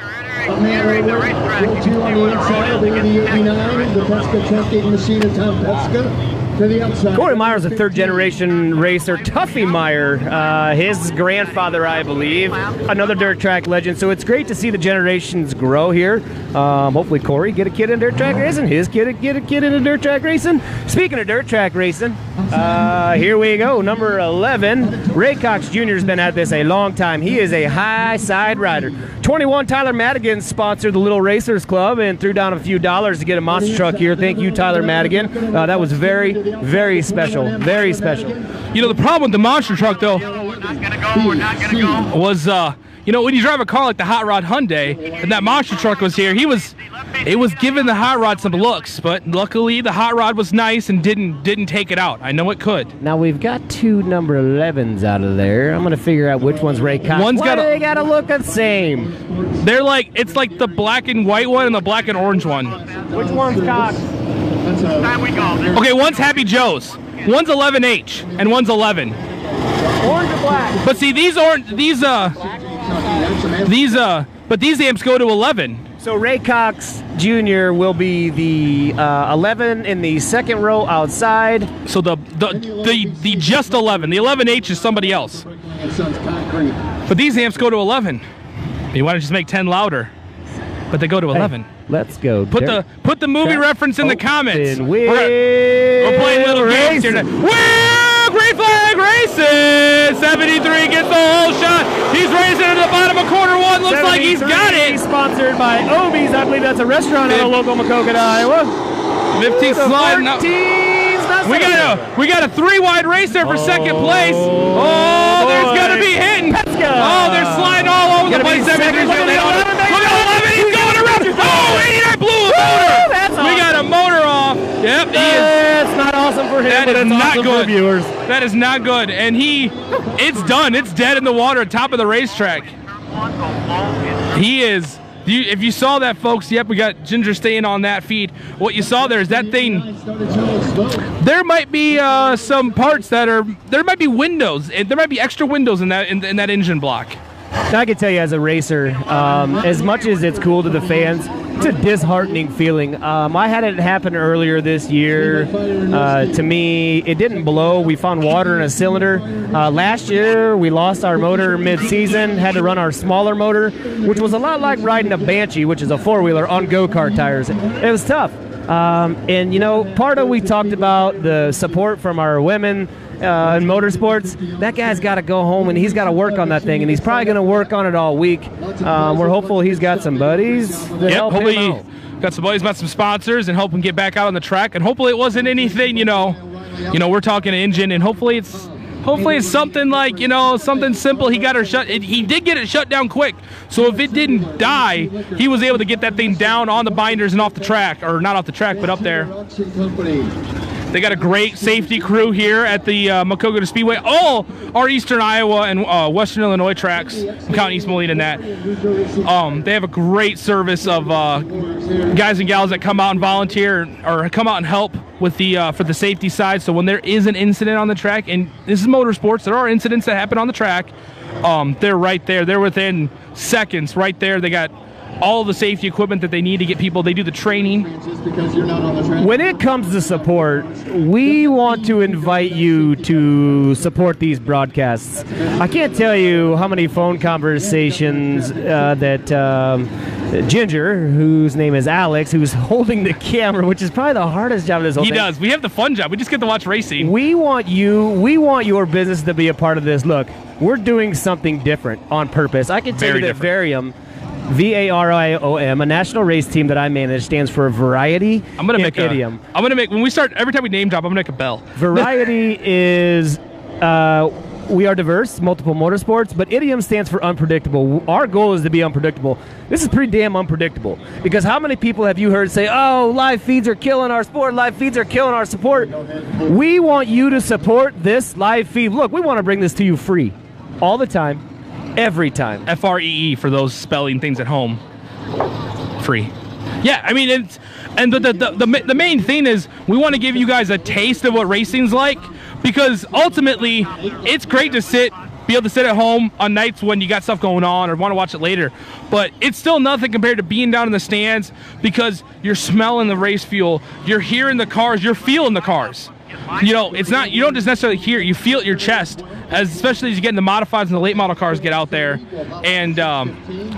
Corey Meyer's a 3rd-generation racer. Tuffy Meyer, his grandfather, I believe, another dirt track legend. So it's great to see the generations grow here. Hopefully Corey get a kid in dirt track racing. His kid get a kid into dirt track racing. Speaking of dirt track racing, here we go. Number 11, Ray Cox Jr. has been at this a long time. He is a high side rider. 21, Tyler Madigan sponsored the Little Racers Club and threw down a few dollars to get a monster truck here. Thank you, Tyler Madigan. That was very, very special. Very special. You know, the problem with the monster truck, though, was, you know, when you drive a car like the Hot Rod Hyundai, and that monster truck was here, it was giving the Hot Rod some looks, but luckily the Hot Rod was nice and didn't take it out. I know it could. Now we've got 2 number 11s out of there. I'm gonna figure out which one's Ray Cox. They gotta look the same. They're like, it's like the black and white one and the black and orange one. Which one's Cox? Okay, one's Happy Joe's. One's 11H and one's 11. Orange or black? But see, these amps go to 11. So Ray Cox Jr. will be the 11 in the 2nd row outside. So the just 11. The 11H is somebody else. But these amps go to 11. You want to just make 10 louder, but they go to 11. Hey, let's go. Put the movie reference in the comments. We're playing little games here. Green flag racing! 73 gets the whole shot. He's racing at the bottom of quarter 1. Looks like he's got it. Sponsored by Obies. I believe that's a restaurant in the local Maquoketa, Iowa. 15 sliding up. We got a 3-wide racer for 2nd place. Oh, there's gonna be hitting. Oh, they're sliding all over the place. 73's look at 11. He's going around. Oh, he blew a motor. We got a motor off. Yep, he is. It's not awesome for him, but it's not awesome good for viewers. That is not good. And it's done. It's dead in the water at top of the racetrack. He is. If you saw that, folks, yep, we got Ginger staying on that feed. What you saw there is that thing. There might be some parts there might be windows, and there might be extra windows in that engine block. I can tell you, as a racer, as much as it's cool to the fans, it's a disheartening feeling. I had it happen earlier this year. To me, it didn't blow. We found water in a cylinder. Last year, we lost our motor mid-season, had to run our smaller motor, which was a lot like riding a Banshee, which is a 4-wheeler, on go-kart tires. It was tough. And, you know, part of we talked about the support from our women in motorsports. That guy's got to go home and he's got to work on that thing, and he's probably going to work on it all week. We're hopeful he's got some buddies that help him out. Got some buddies, got some sponsors, and help him get back out on the track. And hopefully it wasn't anything, you know, we're talking engine, and hopefully it's something like, you know, something simple. He got her shut. He did get it shut down quick. So if it didn't die, he was able to get that thing down on the binders and off the track, or not off the track, but up there. They got a great safety crew here at the Maquoketa Speedway. All our Eastern Iowa and Western Illinois tracks, I'm counting East Moline in that. They have a great service of guys and gals that come out and volunteer or come out and help with the for the safety side. So when there is an incident on the track, and this is motorsports, there are incidents that happen on the track. They're right there. They're within seconds right there. They got all the safety equipment that they need to get people. They do the training. When it comes to support, we want to invite you to support these broadcasts. I can't tell you how many phone conversations that Ginger, whose name is Alex, who's holding the camera, which is probably the hardest job of this whole thing. He does. We have the fun job. We just get to watch racing. We want your business to be a part of this. Look, we're doing something different on purpose. I can tell you that Varium, VARIOM, a national race team that I manage, stands for Variety. I'm gonna make idiom. I'm gonna make, when we start, every time we name drop, I'm gonna make a bell. Variety is we are diverse, multiple motorsports, but idiom stands for unpredictable. Our goal is to be unpredictable. This is pretty damn unpredictable, because how many people have you heard say, oh, live feeds are killing our sport, live feeds are killing our support? We want you to support this live feed. Look, we want to bring this to you free all the time. Every time. FREE for those spelling things at home. Free. Yeah, I mean, it's, and the main thing is we want to give you guys a taste of what racing's like, because ultimately it's great to be able to sit at home on nights when you got stuff going on or want to watch it later, but it's still nothing compared to being down in the stands, because you're smelling the race fuel, you're hearing the cars, you're feeling the cars. You know, it's not, you don't just necessarily hear it, you feel it in your chest, especially as you get in the modifieds and the late model cars get out there, and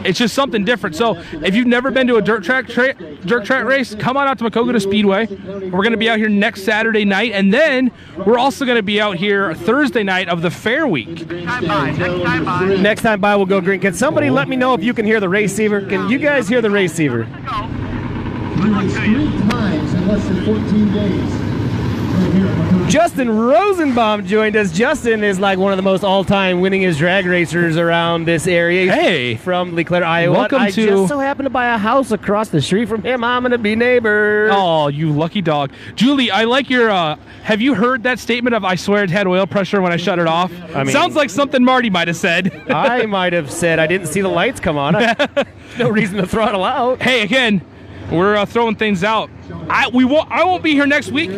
it's just something different. So if you've never been to a dirt track race, come on out to Maquoketa Speedway. We're going to be out here next Saturday night, and then we're also going to be out here Thursday night of the fair week. Next time by, we'll go green. Can somebody let me know if you can hear the receiver? Can you guys hear the receiver? 3 times in less than 14 days. Justin Rosenbaum joined us. Justin is like one of the most all-time winningest drag racers around this area. Hey, from LeClaire, Iowa. Welcome I to. just so happen to buy a house across the street from him. I'm gonna be neighbors. Oh, you lucky dog, Julie. I like your. Have you heard that statement of "I swear it had oil pressure when I shut it off"? I mean, sounds like something Marty might have said. I might have said I didn't see the lights come on. No reason to throttle out. Hey, again, we're throwing things out. I won't be here next week.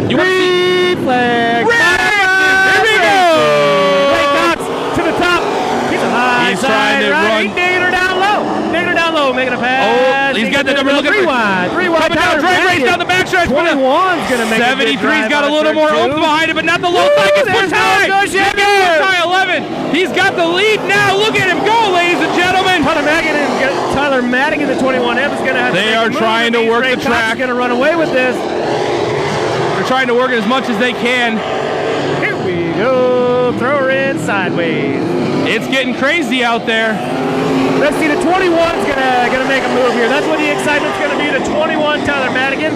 You Green flag. Here we go. Ray Cox to the top. He's trying to run. Digging her down low. Digging her down low. Making a pass. Oh, he's got the number. Look at 3 wide. 3 wide. Coming down, drag race down the backstretch. 21's going to make 73's got a little more oomph behind it, but not the low side. It's pushed high. Look at 11. He's got the lead now. Look at him go, ladies and gentlemen. Tyler Madigan, the 21M, is going to have to. They are trying to work the track. Going to run away with this. They're trying to work it as much as they can. Here we go. Throw her in sideways. It's getting crazy out there. Let's see, the 21's gonna make a move here. That's what the excitement's gonna be. The 21, Tyler Madigan.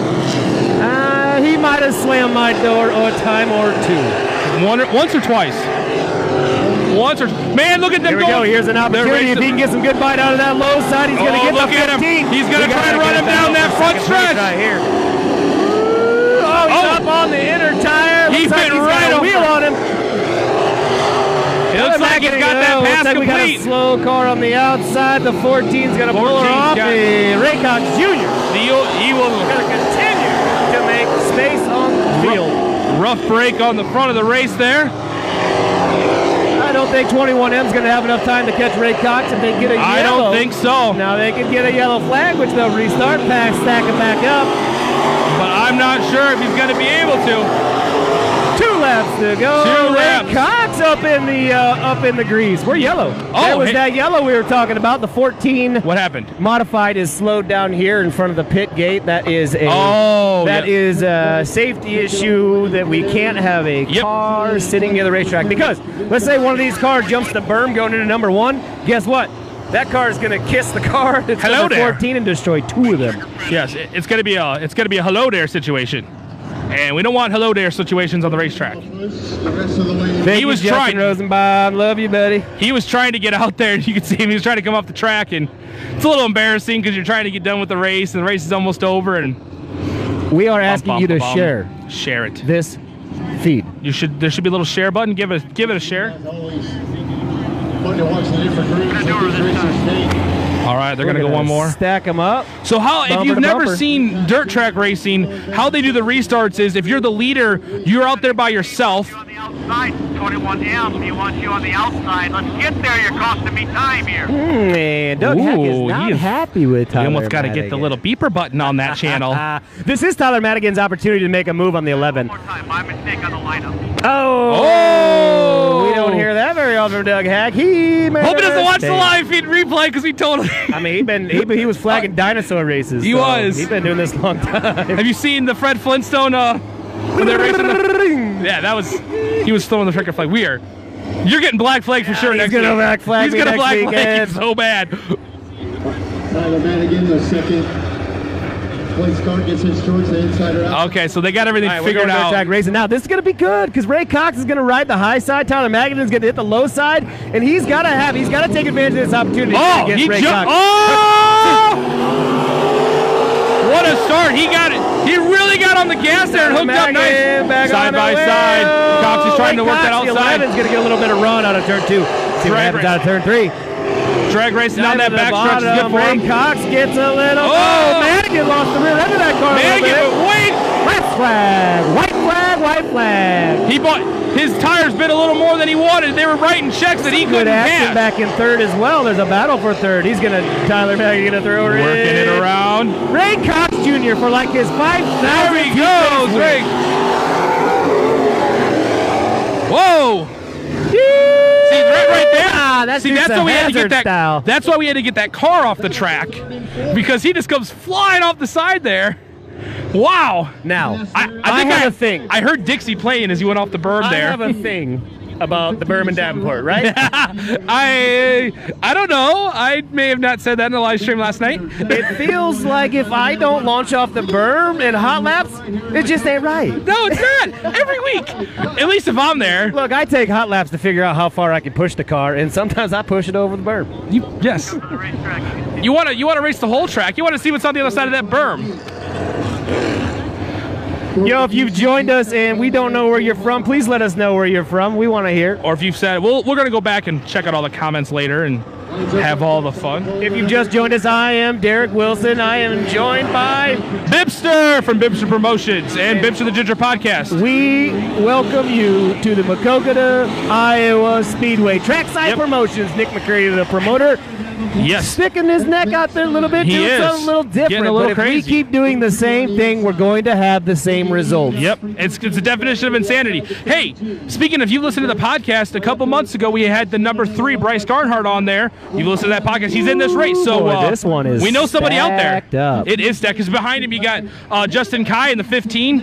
He might have slammed my door a time or two. Once or twice. Man, look at them. Here we go. Here's an opportunity. If he can get some good bite out of that low side, he's going to get the 15. Look at him. He's going to try and run him down that front stretch. Right here. Oh, he's up on the inner tire. He went right on. Wheel on him. It looks like he's got that pass complete. We got a slow car on the outside. The 14's going to pull her off. Ray Cox Jr. He will going to continue to make space on the field. Rough break on the front of the race there. I don't think 21M's going to have enough time to catch Ray Cox if they get a yellow. I don't think so. Now they can get a yellow flag, which they'll restart, stack it back up. But I'm not sure if he's going to be able to. 2 laps to go. 2 laps. Ray Cox up in the grease. We're yellow. That was that yellow we were talking about. The 14. What happened? Modified is slowed down here in front of the pit gate. That is a is a safety issue that we can't have a car sitting near the racetrack, because let's say one of these cars jumps the berm going into number 1. Guess what? That car is going to kiss the car that's number 14 and destroy 2 of them. Yes, it's going to be a hello there situation. And we don't want hello there situations on the racetrack. He was trying. Rosenbaum, love you, buddy. He was trying to get out there, and you could see him. He was trying to come off the track, and it's a little embarrassing because you're trying to get done with the race, and the race is almost over. And We are asking you to share it. this feed. There should be a little share button. Give it a share. As always, fun to watch the different groups that these racers take. All right, they're gonna go one more. Stack them up. So if you've never seen dirt track racing, how they do the restarts is if you're the leader, you're out there by yourself. On the outside, 21M. He wants you on the outside. Let's get there. You're costing me time here. And Doug Hack is not happy with Tyler. You almost got to get the little beeper button on that channel. This is Tyler Madigan's opportunity to make a move on the 11. One more time. My mistake on the lineup. Oh! We don't hear that very often from Doug Hack. He made Hope he doesn't watch the mistake. live feed replay because we told him. I mean, he was flagging dinosaur races. He was. He's been doing this a long time. Have you seen the Fred Flintstone when they're racing? Yeah, he was throwing the freaking flag. You're getting black flag for sure. He's gonna black flag. He's gonna black flag so bad. Tyler Madigan, the second place car, gets his choice, the insider out. Okay, so they got everything figured out. Track racing. Now, this is going to be good because Ray Cox is going to ride the high side. Tyler Madigan is going to hit the low side, and he's got to take advantage of this opportunity against Ray Cox. Oh! What a start. He got it. He really got on the gas there and hooked up nice. Side by side. Cox is trying to work that outside. The 11's going to get a little bit of run out of turn 2. See what happens out of turn 3. Drag racing down that back stretch is good for him. Ray Cox gets a little. Oh! Madigan lost the rear end of that car. Madigan, wait! Red flag, white flag, white flag. His tires bit a little more than he wanted. They were writing checks that he couldn't pass. Back in third as well. There's a battle for third. Tyler Madigan gonna throw her in. Working it around. Ray Cox Jr. for like his 5,000. There he goes, Ray. Whoa! See, right there. That's why we had to get that. Style. That's why we had to get that car off the track because he just comes flying off the side there. Wow. Now, I have a thing. I heard Dixie playing as he went off the berm there. I have a thing about the berm and Davenport, right? I don't know. I may have not said that in the live stream last night. It feels like if I don't launch off the berm in hot laps, it just ain't right. No, it's not. Every week. At least if I'm there. Look, I take hot laps to figure out how far I can push the car, and sometimes I push it over the berm. Yes. You want to race the whole track. You want to see what's on the other side of that berm. Yo, if you've joined us and we don't know where you're from, please let us know where you're from. We want to hear. Or if you've said, we're going to go back and check out all the comments later and have all the fun. If you've just joined us, I am Derek Wilson. I am joined by BIBSTER from BIBSTER Promotions and BIBSTER the Ginger Podcast. We welcome you to the Maquoketa, Iowa Speedway Trackside Promotions. Nick McCready, the promoter. Yes. Sticking his neck out there a little bit, doing something a little different. Getting a little but crazy. If we keep doing the same thing, we're going to have the same results. Yep. It's a definition of insanity. Hey, speaking of, you listened to the podcast a couple months ago, we had the number 3 Bryce Garnhart on there. You've listened to that podcast. He's in this race. So this one is we know somebody out there. Up. It is stacked because behind him you got Justin Kai in the 15.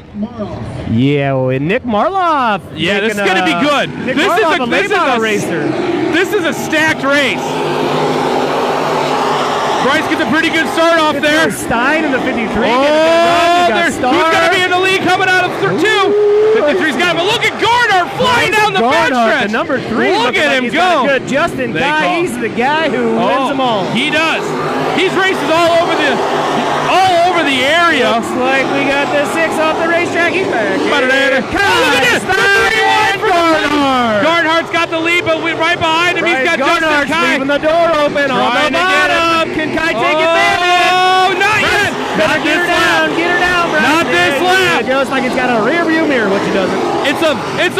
Yeah, well, Nick Marloff. Yeah, this is going to be good. This is a stacked race. Bryce gets a pretty good start off there. Stein in the 53. Who's going to be in the lead coming out of 2? 53's got him. But look at Garnhart flying down the backstretch. The number 3. Look at him go. Good. Justin Guy, he's the guy who wins them all. He does. He's races all over the area. Looks like we got the 6 off the racetrack. He's back. Look at this. Garnhart's got the lead, but right behind him, he's got Justin Kai. Leaving the door open on the bottom. Can Kai take advantage? Oh, not yet. Better get her down. Get her down, Bryce. Not this lap. It goes like it's got a rear view mirror, which it doesn't. It's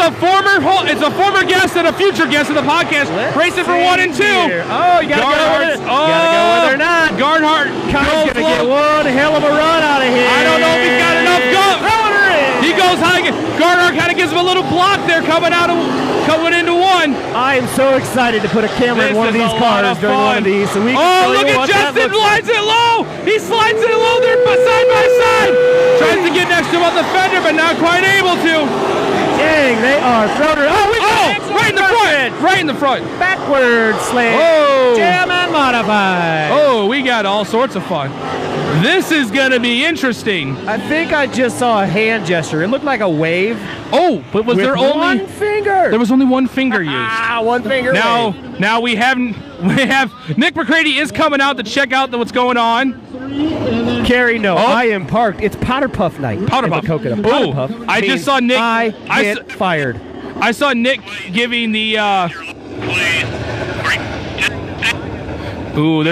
a former guest and a future guest of the podcast. Racing for 1 and 2. Oh, you gotta go with it. You gotta go with it or not. Garnhart Kai's gonna get one hell of a run out of here. I don't know if he's got enough go. Throwing her in. He goes high. Garnhart kind of gives him a little block there coming into 1. I am so excited to put a camera in one of these cars during one of these, so we can look at Justin slides it low. He slides it low there, side by side. Tries to get next to him on the fender, but not quite able to. Dang, they are throwing her. Right in the front. Right in the front. Backward slam. Oh. Jam and modify. Oh, we got all sorts of fun. This is going to be interesting. I think I just saw a hand gesture. It looked like a wave. Oh, but was there only one finger? There was only one finger used. One finger. Now we have Nick McCready is coming out to check out what's going on. Carrie, no, I am parked. It's Powder Puff night. Powder at Puff. Maquoketa. Powder Ooh, Puff I just means saw Nick. I get fired. I saw Nick giving the. Ooh,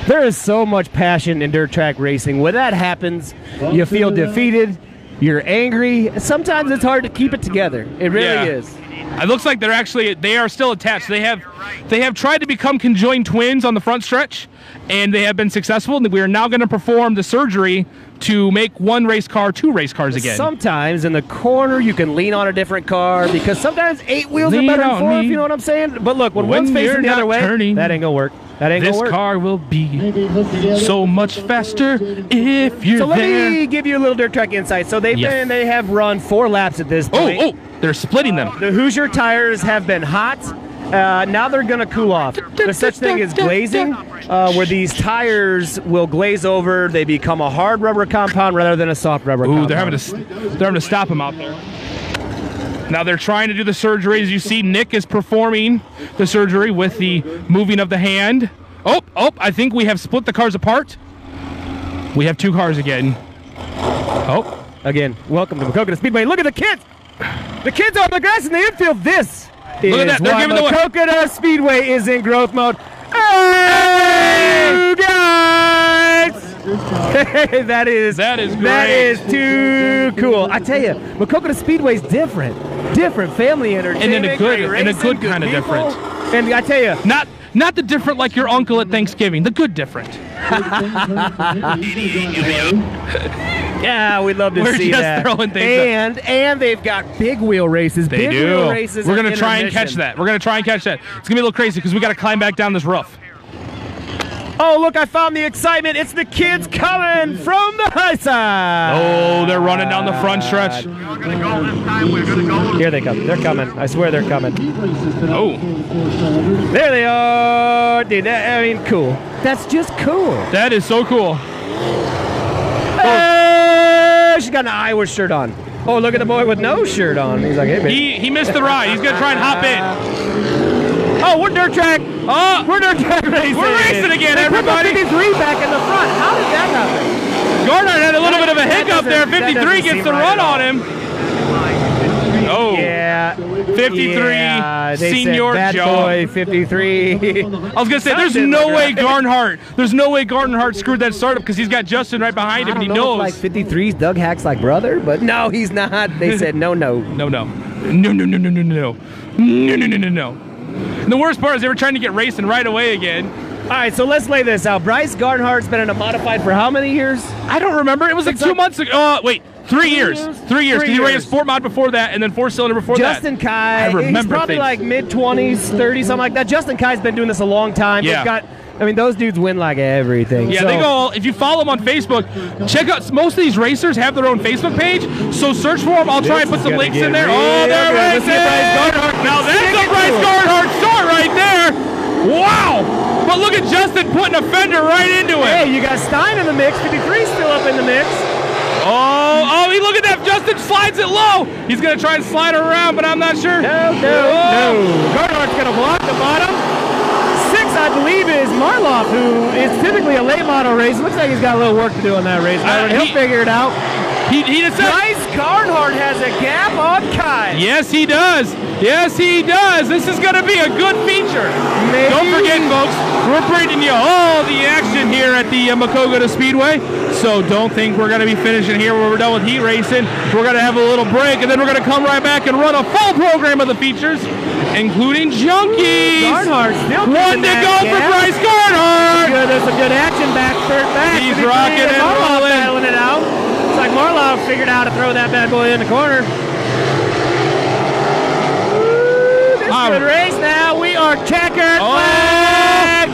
There is so much passion in dirt track racing. When that happens, you feel defeated. You're angry. Sometimes it's hard to keep it together. It really is. It looks like they are still attached. They have tried to become conjoined twins on the front stretch, and they have been successful. And we are now going to perform the surgery to make one race car 2 race cars again. Sometimes in the corner you can lean on a different car because sometimes 8 wheels are better than 4, if you know what I'm saying. But look, when one's facing the other way, that ain't gonna work. That ain't gonna work. This car will be so much faster if you're there. So let me give you a little dirt track insight. So they have run 4 laps at this point. Oh, they're splitting them. The Hoosier tires have been hot. Now they're going to cool off. There's such thing as glazing, where these tires will glaze over. They become a hard rubber compound rather than a soft rubber compound. They're having to stop them out there. Now they're trying to do the surgery. As you see, Nick is performing the surgery with the moving of the hand. Oh, I think we have split the cars apart. We have 2 cars again. Oh. Again, welcome to Maquoketa Speedway. Look at the kids. The kids are on the grass in the infield. This Look at that. They're giving the Maquoketa Speedway is in growth mode. Hey, guys! that is great. That is too cool. I tell you, Maquoketa Speedway is different family entertainment, and in a good kind of different. And I tell you, not the different like your uncle at Thanksgiving. The good different. Yeah, we'd love to see that. Throwing things and they've got big wheel races. They big do. Wheel races. We're gonna try and catch that. It's gonna be a little crazy because we got to climb back down this roof. Oh, look, I found the excitement. It's the kids coming from the high side. Oh, they're running down the front stretch. Here they come. They're coming. I swear they're coming. Oh. There they are. Dude, cool. That's just cool. That is so cool. She's got an Iowa shirt on. Oh, look at the boy with no shirt on. He's like, hey, baby. He missed the ride. He's going to try and hop in. Oh, we're dirt track. Oh, we're dirt track racing. We're racing again, everybody. 53 back in the front. How did that happen? Gardner had a little bit of a hiccup there. 53 gets the run on him. Oh. Yeah. 53, Senior Bad Joe. Boy, 53. I was going to say, there's no way Gardenhart screwed that startup because he's got Justin right behind him and he knows. Like 53's Doug Hack's like brother, but no, he's not. They said no. And the worst part is they were trying to get racing right away again. All right, so let's lay this out. Bryce Gardenhart's been in a modified for how many years? I don't remember. It was like 2 months ago. Wait, 3 years. 3 years. Because he ran a sport mod before that and then 4-cylinder before Justin that. Kai, he's probably like mid-20s, 30, something like that. Justin Kai's been doing this a long time. Yeah. Those dudes win like everything. Yeah, they go. If you follow them on Facebook, check out. Most of these racers have their own Facebook page, so search for them. I'll try and put some links in there. Oh, they're racing! Now that's a Bryce Gardenhart start right there. Wow! But look at Justin putting a fender right into it. Hey, you got Stein in the mix. 53's still up in the mix. Oh, look at that. Justin slides it low. He's going to try and slide it around, but I'm not sure. No. Gardenhart's going to block the bottom. 6, I believe, is Marloff, who is typically a late model race. Looks like he's got a little work to do on that race. He'll figure it out. Bryce Gardenhart has a gap on Kai. Yes, he does. This is going to be a good feature. Maybe. Don't forget, folks, we're bringing you all the action here at the Maquoketa Speedway. So don't think we're going to be finishing here when we're done with heat racing. We're going to have a little break, and then we're going to come right back and run a full program of the features, including junkies. Gardenhart still one to go for Bryce Gardenhart. Good, there's some good action back. He's rocking and rolling. Battling it out. Looks like Marloff figured out how to throw that bad boy in the corner. This is a good race now. We are checkered.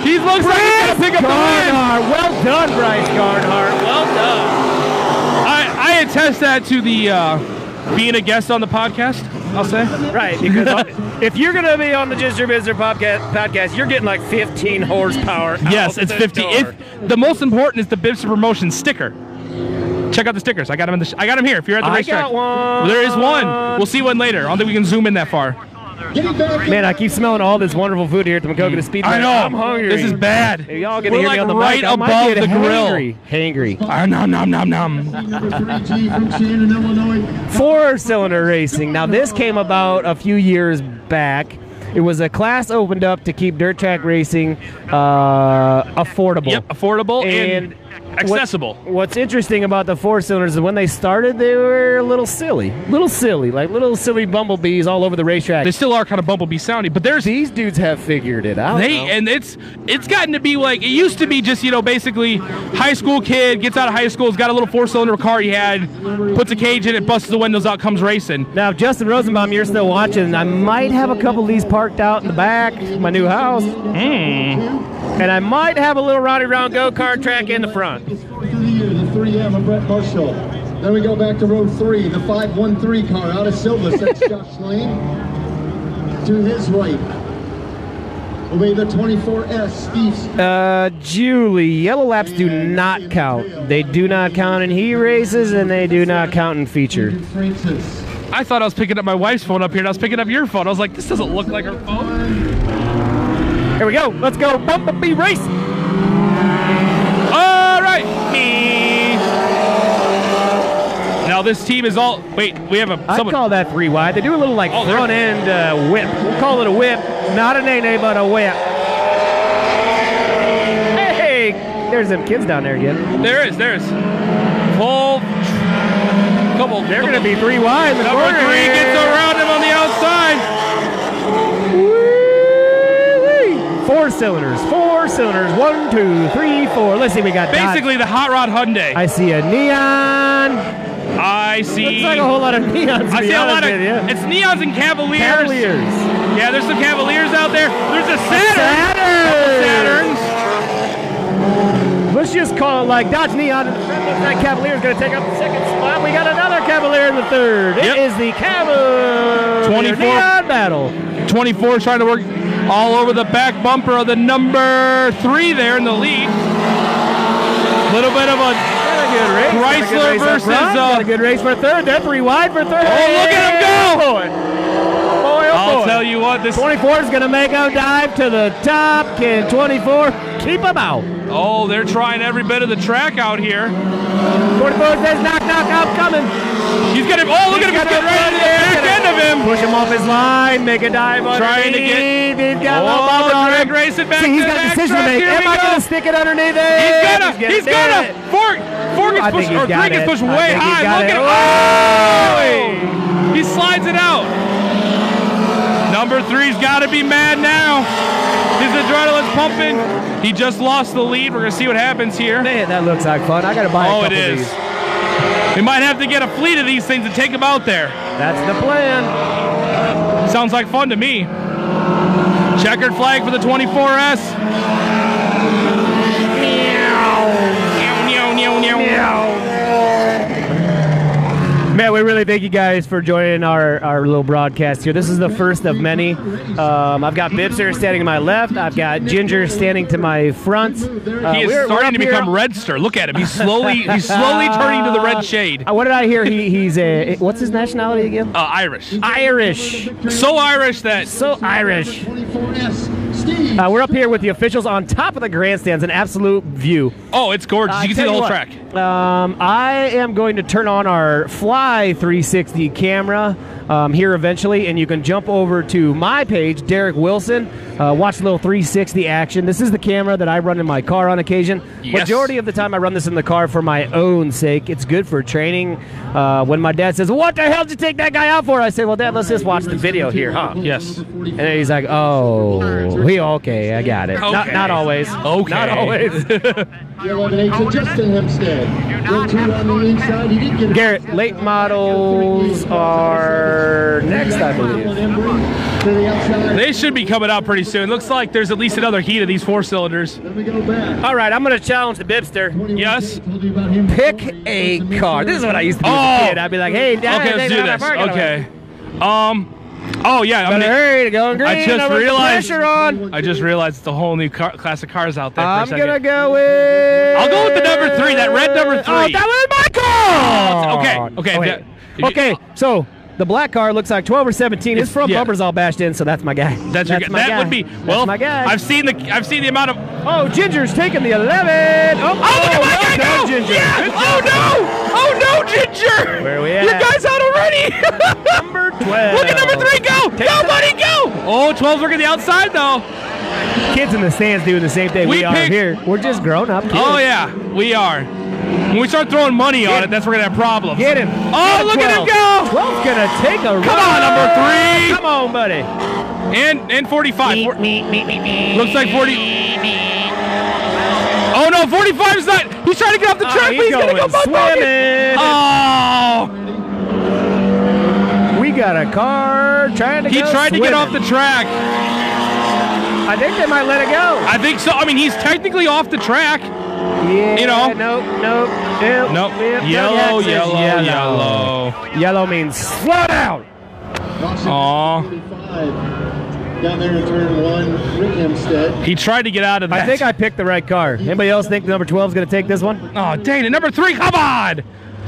He looks like he's going to pick up the win. Well done, Bryce Gardenhart. Well done. I attest that to the being a guest on the podcast, I'll say. Right, because if you're going to be on the Just Your Business podcast, you're getting like 15 horsepower. Yes, it's 15. The most important is the BIBSTER promotion sticker. Check out the stickers. I got them here. If you're at the racetrack, one. There is one. We'll see one later. I don't think we can zoom in that far. Get back. Man, I keep smelling all this wonderful food here at the Maquoketa Speedway. I know. I'm hungry. This is bad. Hey, y'all gonna We're hear like me on the right mic. I might above get the grill. Hangry. Nom nom nom nom. Number 3G from Shannon, Illinois. Four-cylinder racing. Now, this came about a few years back. It was a class opened up to keep dirt track racing affordable. Yep, affordable and accessible. What's interesting about the four-cylinders is when they started, they were a little silly, like little silly bumblebees all over the racetrack. They still are kind of bumblebee sounding, but there's These dudes have figured it out. and it's gotten to be like it used to be. Just basically, high school kid gets out of high school, has got a little four-cylinder car he had, puts a cage in it, busts the windows out, comes racing. Now, if Justin Rosenbaum, you're still watching, I might have a couple of these parked out in the back of my new house. And I might have a little round go-kart track in the front. It's fourth of the year, the 3M of Brett Marshall. Then we go back to row 3, the 513 car out of Silvis. That's Josh Lane. To his right will be the 24S, Steve. Julie, yellow laps do not count. They do not count in heat races, and they do not count in feature. Francis. I thought I was picking up my wife's phone up here, and I was picking up your phone. I was like, this doesn't look like her phone. Here we go. Let's go. Bumblebee race. All right. Now this team is all. Wait, we have I someone. call that 3 wide. They do a little like front end whip. We'll call it a whip, not a nay-nay, but a whip. Hey, there's them kids down there again. There is. Full. Couple. They're going to be 3 wide in the Number corner 3 here. gets around him on the outside. Woo-wee. Four cylinders. 1, 2, 3, 4. Let's see, we got Basically the Hot Rod Hyundai. I see a neon. I see. Looks like a whole lot of neons. I see a lot of. It's neons and Cavaliers. Yeah, there's some Cavaliers out there. There's a Saturn. Saturns. Let's just call it like Dodge Neon. That Cavalier is going to take up the second spot. We got another Cavalier in the third. Yep. It is the Cavalier 24 Neon battle. 24 trying to work all over the back bumper of the number 3 there in the lead. Little bit of a Good race. Chrysler versus got a good race for third. They're 3 wide for third. Oh, look at him go! Boy, I'll tell you what, this 24 is going to make a dive to the top. Can 24 keep him out? Oh, they're trying every bit of the track out here. 24 says knock, I'm coming. He's got him. Oh, look at him. He's getting right to the back end of him. Push him off his line, make a dive underneath. Trying to get. He's got a little bump on drag him. racing back See, he's to the got a back decision to track. make. Here Am we I go. going to stick it underneath it? He's gonna. Four gets pushed, or 3 gets pushed way high. Look at him. Oh! He slides it out. Number 3's got to be mad now. His adrenaline's pumping. He just lost the lead. We're going to see what happens here. Man, that looks like fun. I got to buy a couple it is. of these. We might have to get a fleet of these things and take them out there. That's the plan. Sounds like fun to me. Checkered flag for the 24S. Man, we really thank you guys for joining our little broadcast here. This is the first of many. I've got BIBSTER standing to my left. I've got Ginger standing to my front. He is starting to become Redster. Look at him. He's slowly turning to the red shade. What did I hear? He's a, what's his nationality again? Irish. Irish. So Irish that. So Irish. 24S, Steve. We're up here with the officials on top of the grandstands, an absolute view. Oh, it's gorgeous. You can see the whole track. I am going to turn on our Fly 360 camera here eventually, and you can jump over to my page, Derek Wilson. Watch a little 360 action. This is the camera that I run in my car on occasion. Yes. Majority of the time I run this in the car for my own sake. It's good for training. When my dad says, "What the hell did you take that guy out for?" I say, "Well, Dad, let's just watch the video here, huh?" Yes. And then he's like, "Oh, okay, I got it." Okay. Not always. Okay. Not always. 11-8 to Justin Hempstead. Row 2 on the inside. He did get Garrett, late models are next, I believe. to the outside. They should be coming out pretty soon. Looks like there's at least another heat of these 4 cylinders. Then we go back. All right, I'm going to challenge the BIBSTER. Yes. Told you about him Pick before. a car. This is what I used to do as a kid. I'd be like, "Hey, Dad, Okay, let's do this. Okay. Oh yeah. I'm Better hurry to go green. I just I'm putting realized. pressure on. I just realized it's a whole new class of cars out there. For I'm a second. gonna go with. I'll go with the number 3. That red number 3. Oh, that was my car. Okay. Oh, wait. Yeah. Okay. So The black car looks like 12 or 17. His front yeah. bumper's all bashed in, so that's my guy. That's your guy. my That guy. would be That's well. my guy. I've seen the amount of. Oh, Ginger's taking the 11. Oh, Oh, look at my guy well go! done, Ginger. Yeah! Good Oh job. no! Oh no, Ginger! Where we at? Your guy's out already. Number 12. Look at number 3 go! Take Go, the- buddy, go! Oh, 12's working the outside though. Kids in the stands doing the same thing we are picked- here. We're just grown up kids. Oh yeah, we are. When we start throwing money on it, that's where we're gonna have problems. Get him. Oh, look at him go! 12's gonna take a run. Come on, number 3. Come on, buddy. And 45. Looks like 40. Oh no, 45 is not. He's trying to get off the track, but he's gonna go swimming. Oh! We got a car trying to He go tried to get off swimming. the track. I think they might let it go. I think so. I mean, he's technically off the track. Yeah, You know. Nope. Nope. Yep, Yellow, says yellow. Yellow means slow down. Aw. 45. Down there in turn 1, Rick Hempstead. He tried to get out of that. I think I picked the right car. Anybody else think number 12 is going to take this one? Oh, dang it. Number 3, come on.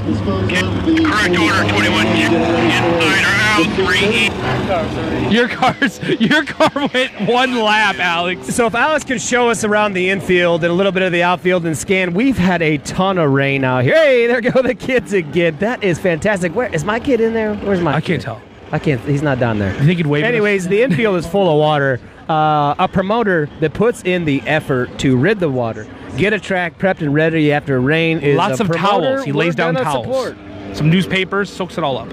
This phone's up the Correct order, 21. Inside or out, 3. Your car went 1 lap, Alex. So if Alex can show us around the infield and a little bit of the outfield and scan, we've had a ton of rain out here. Hey, there go the kids again. That is fantastic. Where is my kid in there? Where's my I kid? can't tell. I can't. He's not down there. You think he'd wave at us? Anyways, the infield is full of water. A promoter that puts in the effort to rid the water, get a track prepped and ready after rain is Lots a of promoter towels. He lays we're down gonna towels. support. Some newspapers, soaks it all up.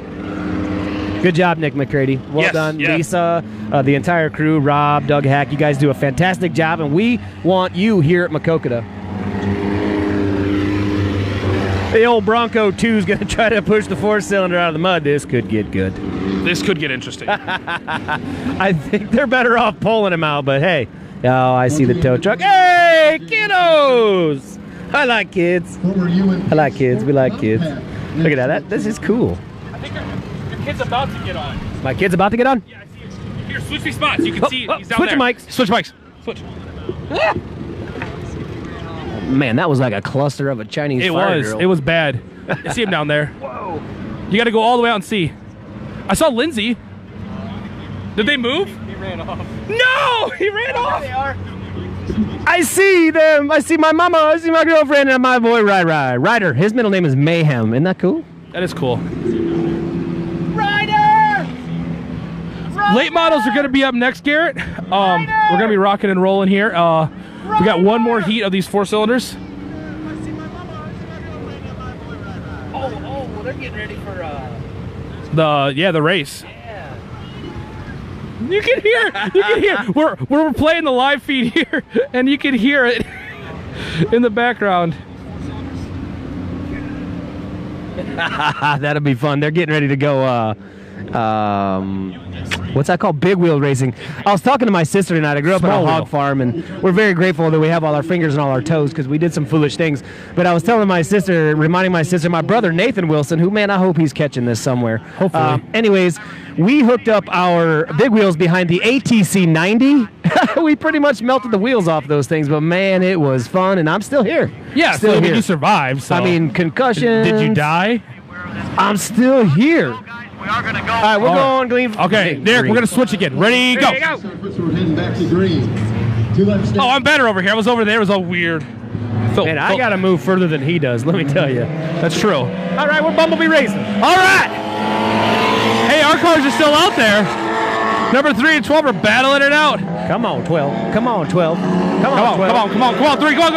Good job, Nick McCready. Well Yes, done, yes. Lisa, the entire crew, Rob, Doug Hack. You guys do a fantastic job, and we want you here at Maquoketa. The old Bronco 2 is going to try to push the 4-cylinder out of the mud. This could get good. This could get interesting. I think they're better off pulling him out, but hey. Oh, I see the tow truck. Hey, kiddos! I like kids. I like kids. We like kids. Look at that. This is cool. I think your kid's about to get on. My kid's about to get on? Yeah, I see it. Here, switch these spots. You can see he's down switch there. mics. Switch mics. Switch. Man, that was like a cluster of a Chinese fire drill. It was bad. You see him down there. Whoa. You got to go all the way out and see. I saw Lindsay. Did they move? He ran off. No! He ran off! There they are. I see them. I see my mama. I see my girlfriend and my boy Ryder. His middle name is Mayhem. Isn't that cool? That is cool. Ryder! Late models are going to be up next, Garrett. We're going to be rocking and rolling here. We got one more heat of these 4-cylinders. Oh, they're getting ready for The race. You can hear. We're playing the live feed here, and you can hear it in the background. That'll be fun. They're getting ready to go. What's that called? Big wheel racing. I was talking to my sister tonight. I grew up on a hog farm, and we're very grateful that we have all our fingers and all our toes because we did some foolish things. But I was telling my sister, reminding my sister, my brother Nathan Wilson, who, man, I hope he's catching this somewhere. Hopefully. Anyways, we hooked up our big wheels behind the ATC 90. We pretty much melted the wheels off those things, but man, it was fun, and I'm still here. Yeah, still here. You survived. So. I mean, concussion. Did you die? I'm still here. We are going to go. All right, we're going green. Okay, Derek, we're going to switch again. Ready, go. Surface, we're heading back to green. 2 laps down. Oh, I'm better over here. I was over there. It was all weird. Man, I got to move further than he does, let me tell you. That's true. All right, we're Bumblebee Racing. All right. Hey, our cars are still out there. Number 3 and 12 are battling it out. Come on, 12. Come on, 12. Come on, 12. Come on. 3, go.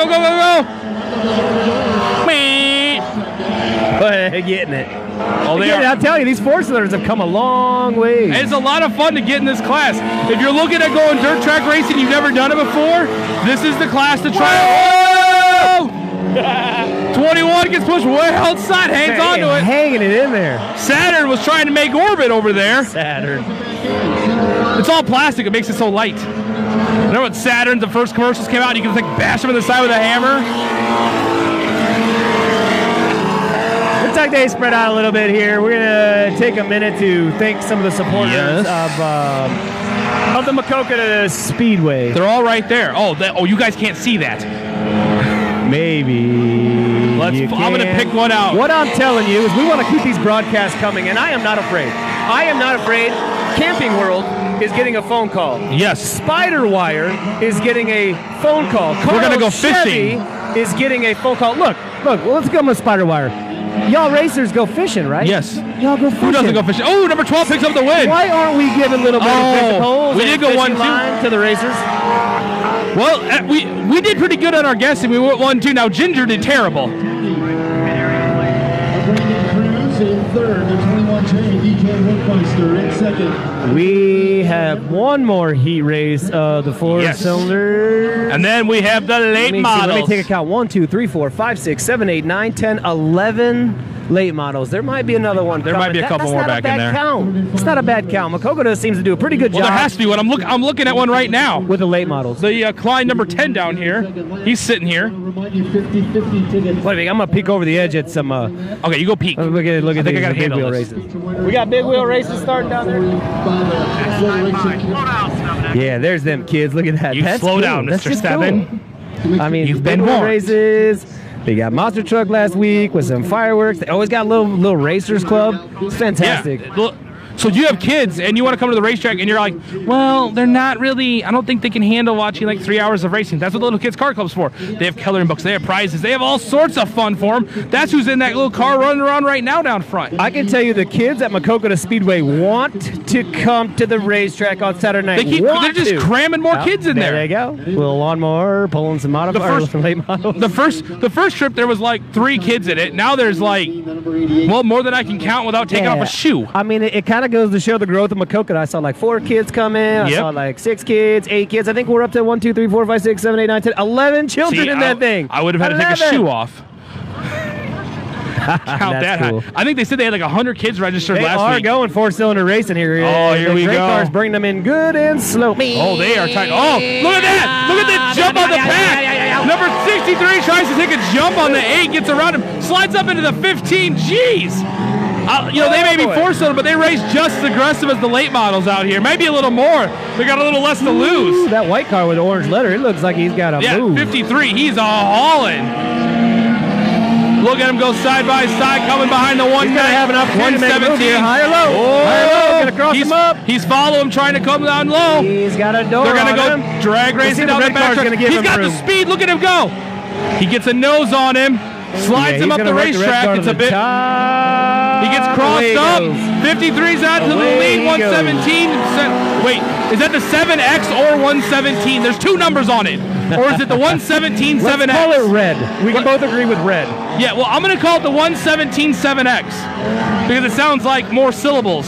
They're getting it. Oh, they Again, are. I'll tell you, these 4-cylinders have come a long way. It's a lot of fun to get in this class. If you're looking at going dirt track racing, you've never done it before, this is the class to try. Whoa! 21 gets pushed way outside, hangs on to it. Hanging it in there. Saturn was trying to make orbit over there. Saturn. It's all plastic. It makes it so light. Remember when Saturn, the first commercials came out, you could like bash them in the side with a hammer? Looks like they spread out a little bit here. We're going to take a minute to thank some of the supporters of the Maquoketa Speedway. They're all right there. Oh, you guys can't see that. Maybe. I'm going to pick one out. What I'm telling you is we want to keep these broadcasts coming, and I am not afraid. I am not afraid. Camping World is getting a phone call. Yes. Spider Wire is getting a phone call. We're going to go Chevy fishing. Is getting a phone call. Look, let's go with Spider Wire. Y'all racers go fishing, right? Yes. Y'all go fishing. Who doesn't go fishing? Oh, number 12 picks up the win. Why aren't we giving little bit of fishing poles we did go 1-2 line to the racers? Well, we did pretty good on our guessing. We went 1-2. Now Ginger did terrible. In third, the 21J, DJ Workmeister in second. We have one more heat race of the four-cylinder. And then we have the late models. Let me take a count. 1, 2, 3, 4, 5, 6, 7, 8, 9, 10, 11 late models. There might be another one. There might be a couple more back in there. Count. It's not a bad count. Maquoketa seems to do a pretty good job. Well, there has to be one. I'm looking at one right now. With the late models. The Klein number 10 down here. He's sitting here. Wait a minute, I'm going to peek over the edge at some... Okay, you go peek. Look at I think I got to big handle wheel this. races. We got big wheel races starting down there. Yeah, there's them kids. Look at that. You That's slow cool. down, That's Mr. just Seven. Cool. I mean, You've big been wheel warned. races. They got Monster Truck last week with some fireworks. They always got a little racers club. It's fantastic. Yeah. So you have kids and you want to come to the racetrack and you're like, well, they're not really, I don't think they can handle watching like 3 hours of racing. That's what the little kids car club's for. They have coloring books, they have prizes, they have all sorts of fun for them. That's who's in that little car running around right now down front. I can tell you the kids at Maquoketa Speedway want to come to the racetrack on Saturday night. They're just cramming more kids in there. There you go. Little lawnmower, pulling some late models. The first trip there was like 3 kids in it. Now there's like, well, more than I can count without taking off a shoe. I mean, it kind of goes to show the growth of Maquoketa. I saw like 4 kids come in. I saw like 6 kids, 8 kids. I think we're up to 1, 2, 3, 4, 5, 6, 7, 8, 9, 10, 11 children in that thing. I would have had to take a shoe off. Count that cool. high. I think they said they had like 100 kids registered last week. They are going 4-cylinder racing here. Oh, here we go. Cars bring them in good and slow. Oh, they are tight. Oh, look at that. Look at that jump on the pack. Number 63 tries to take a jump on the 8, gets around him, slides up into the 15. Jeez. You know, they may be 4-cylinder, but they race just as aggressive as the late models out here. Maybe a little more. They got a little less to lose. Ooh, that white car with the orange letter, it looks like he's got a move. 53. He's a hauling. Look at him go side by side, coming behind the one. He's got to have an opportunity to make a move here. High or low? Oh, high or low? Gonna cross him up. He's following him, trying to come down low. He's got a door. They're gonna go him. drag racing down the back. He's got the speed. Look at him go. He gets a nose on him. Slides him up the racetrack. It's a bit. He gets crossed up. 53's out to the lead. 117. Wait, is that the 7X or 117? There's 2 numbers on it. Or is it the 117 7X? Let's call it red. We can both agree with red. Yeah, well, I'm going to call it the 117 7X because it sounds like more syllables.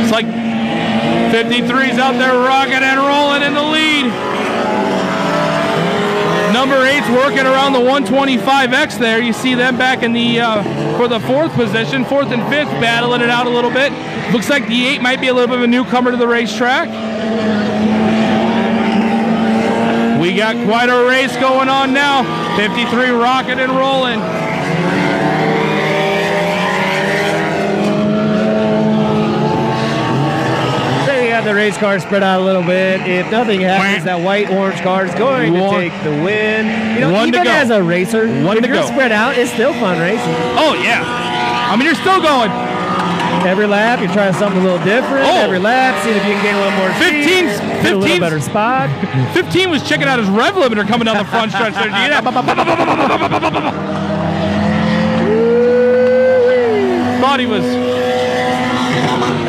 It's like 53's out there rocking and rolling in the lead. Number 8's working around the 125X there. You see them back in the for the 4th position, 4th and 5th, battling it out a little bit. Looks like the 8 might be a little bit of a newcomer to the racetrack. We got quite a race going on now. 53 rocking and rolling. The race car spread out a little bit. If nothing happens, that white-orange car is going to take the win. You know, even as a racer, if you're spread out, it's still fun racing. Oh, yeah. I mean, you're still going. Every lap, you're trying something a little different. Every lap, seeing if you can gain a little more speed. 15, a little better spot. 15 was checking out his rev limiter coming down the front stretch there. Thought he was...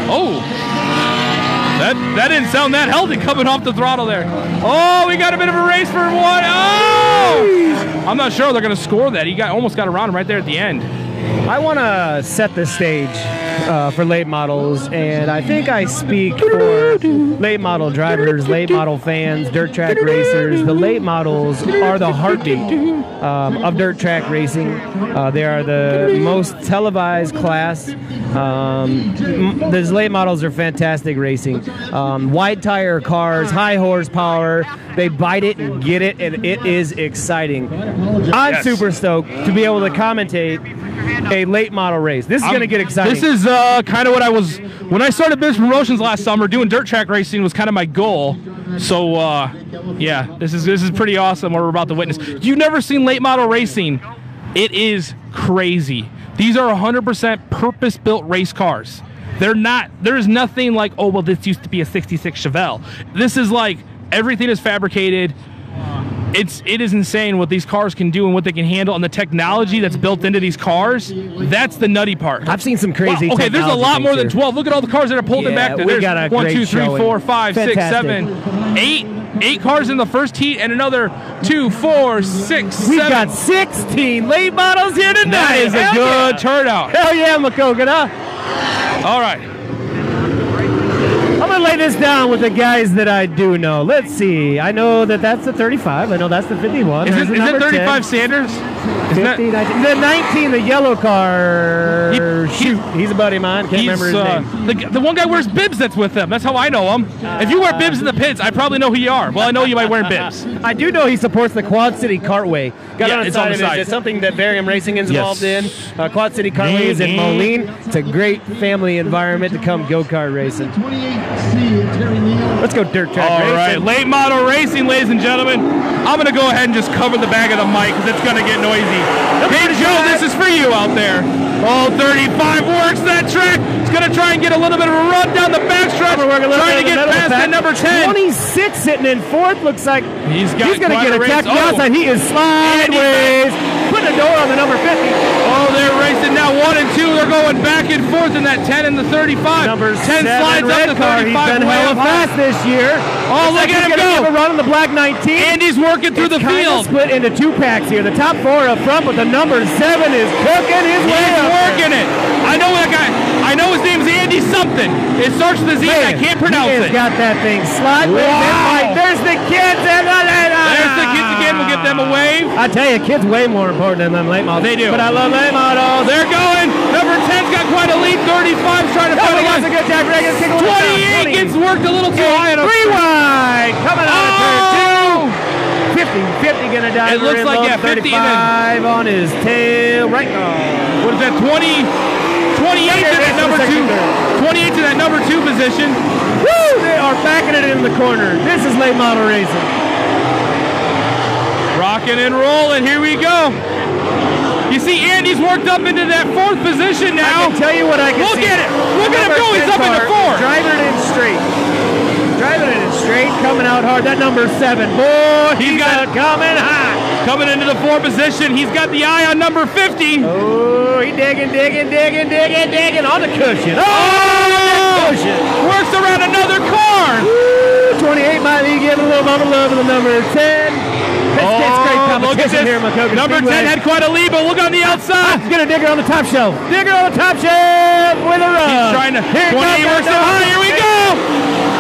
Oh. That didn't sound that healthy coming off the throttle there. Oh, we got a bit of a race for 1. Oh! I'm not sure they're going to score that. He almost got around him right there at the end. I want to set the stage for late models, and I think I speak for late model drivers, late model fans, dirt track racers. The late models are the heartbeat of dirt track racing. They are the most televised class. These late models are fantastic racing. Wide tire cars, high horsepower. They bite it and get it, and it is exciting. I'm super stoked to be able to commentate a late model race. This is going to get exciting. This is kind of what I was when I started BIBS Promotions last summer. Doing dirt track racing was kind of my goal. So yeah, this is pretty awesome what we're about to witness. You've never seen late model racing. It is crazy. These are 100% purpose-built race cars. They're not, there's nothing like, oh, well, this used to be a 66 Chevelle. This is like, everything is fabricated. It is insane what these cars can do and what they can handle, and the technology that's built into these cars. That's the nutty part. I've seen some crazy. Wow, okay, there's a lot more than 12. Look at all the cars that are pulled in back there. We got a 1, great 2, 3, showing. 4, 5, 6, Fantastic. 7, 8 cars in the first heat, and another 2, 4, 6, We've 7. got 16 late models here tonight. That is a good turnout. Hell yeah, Maquoketa. All right. I'm going to lay this down with the guys that I do know. Let's see. I know that that's the 35. I know that's the 51. Is There's it the number 35 10. Sanders? 50, 19, the 19, the yellow car. He's a buddy of mine. Can't remember his name. The one guy wears bibs that's with them. That's how I know him. If you wear bibs in the pits, I probably know who you are. Well, I know you might wear bibs. I do know he supports the Quad City Cartway. Got Yeah, on it's the on side the of it. side. It's something that Barium Racing is Yes. involved in. Quad City Cartway is in Moline. It's a great family environment to come go-kart racing. 28C, Terry Neal. Let's go dirt track All racing. right, late model racing, ladies and gentlemen. I'm going to go ahead and just cover the back of the mic because it's going to get noisy. Hey, Joe, this is for you out there. Oh, 35 works that track. It's going to try and get a little bit of a run down the backstretch. Trying to get past that number 10. 26 sitting in fourth. Looks like He's going to quite get a race. attacked on the outside. He is sideways. Putting a door on the number 50. Oh, they're racing now 1 and 2. They're going back and forth in that 10 and the 35. Number 10 7 slides up red to car. 35. He's been way hella up high. fast this year. Oh, look at him He's gonna go. give a run on the black 19. Andy's working through the It's kinda field. split into two packs here. The top four up front, but the number 7 is cooking his way He's up working it. I know that guy. I know his name's Andy something. It starts with a Z. I can't pronounce He has it. got that thing slide. Wow. There's the kids. There's the kids again. We'll give them a wave. I tell you, kids way more important than them late models. They do. But I love late models. They're going. Number 10's got quite a lead. 35's trying to Oh, find he a has a line. good tag. 28 gets worked a little too high. On a Three wide. Coming out of turn Oh! 2. 50 gonna dive. It looks in like, low, yeah, 50 and 35 on his tail. Right. What is that? 28 to that number 2. 28 to that number 2 position. Woo! They are backing it in the corner. This is late model racing. Rocking and rolling. Here we go. You see, Andy's worked up into that 4th position now. I can tell you what I can Look see. at it. Look at him go. He's up into 4. Driving it in straight. Driving it in straight. Coming out hard. That number 7. Boy, he's got coming high. Coming into the 4 position. He's got the eye on number 50. Oh, he digging on the cushion. Oh! Cushion. Works around another car. Woo, 28 might be getting a little bit of love to the number 10. It's great Look at competition this. here, Maquoketa Number 10 Speedway. had quite a lead, but look on the outside. He's gonna dig her on the top shelf. Dig her on the top shelf with a run. He's trying to. Here 28 works up high. Here we go.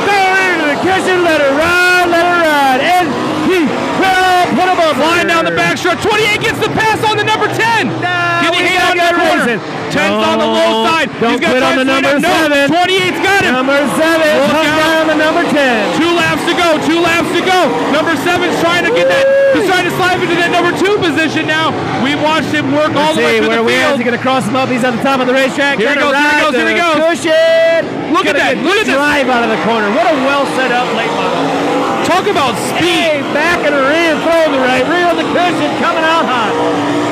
Throw her into the cushion. Let her ride. And he will put him up. Flying down the backstretch. 28 gets the pass on the number 10. Can he hang on to the corner? 10's on the low side. Don't He's got quit on the number 7. No, 28's got him. Number 7 Look comes out. down the number 10. 2 laps to go. 2 laps to go. Number 7's trying to get that. He's trying to slide into that number 2 position now. We've watched him work all the way through where the we are. Is field. he going to cross him up? He's at the top of the racetrack. Here he Gonna goes, here he ride goes, here he the goes. Cushion. Look at Gonna that, get look at good this. drive out of the corner. What a well set up late model. Talk about speed. Hey, backing her in, throwing the right, reel the cushion, coming out hot.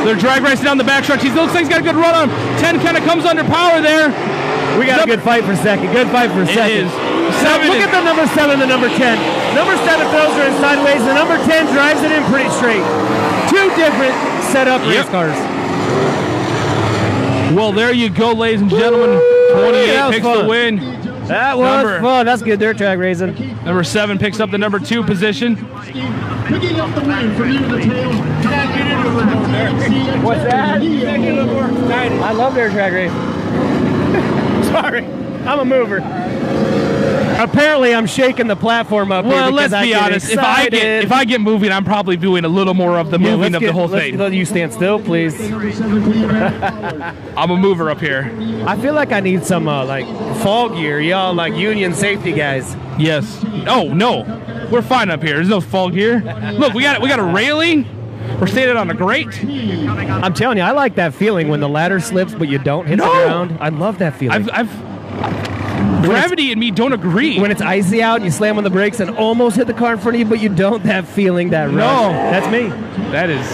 They're drag racing down the backstretch. He looks like he's got a good run on him. 10 kind of comes under power there. We got a good fight for second. Good fight for second. It is. 7 Look is. at the number 7, the number 10. Number 7 throws her in sideways. The number 10 drives it in pretty straight. Two different setup race cars. Well, there you go, ladies and gentlemen. 28 picks the win. That was fun. That's good dirt track racing. Number 7 picks up the number 2 position. Picking up the win from near the tail. What's that? I love dirt track racing. Sorry, I'm a mover. Apparently, I'm shaking the platform up here. Well, because let's be I get honest. excited. If I get moving, I'm probably doing a little more of the moving of the whole thing. You stand still, please. I'm a mover up here. I feel like I need some like fall gear. Y'all like union safety guys. Yes. Oh no, we're fine up here. There's no fall gear. Look, we got a railing. We're standing on a grate. I'm telling you, I like that feeling when the ladder slips, but you don't hit the ground. I love that feeling. Gravity and me don't agree. When it's icy out and you slam on the brakes and almost hit the car in front of you, but you don't, that feeling, that rush. No. That's me. That is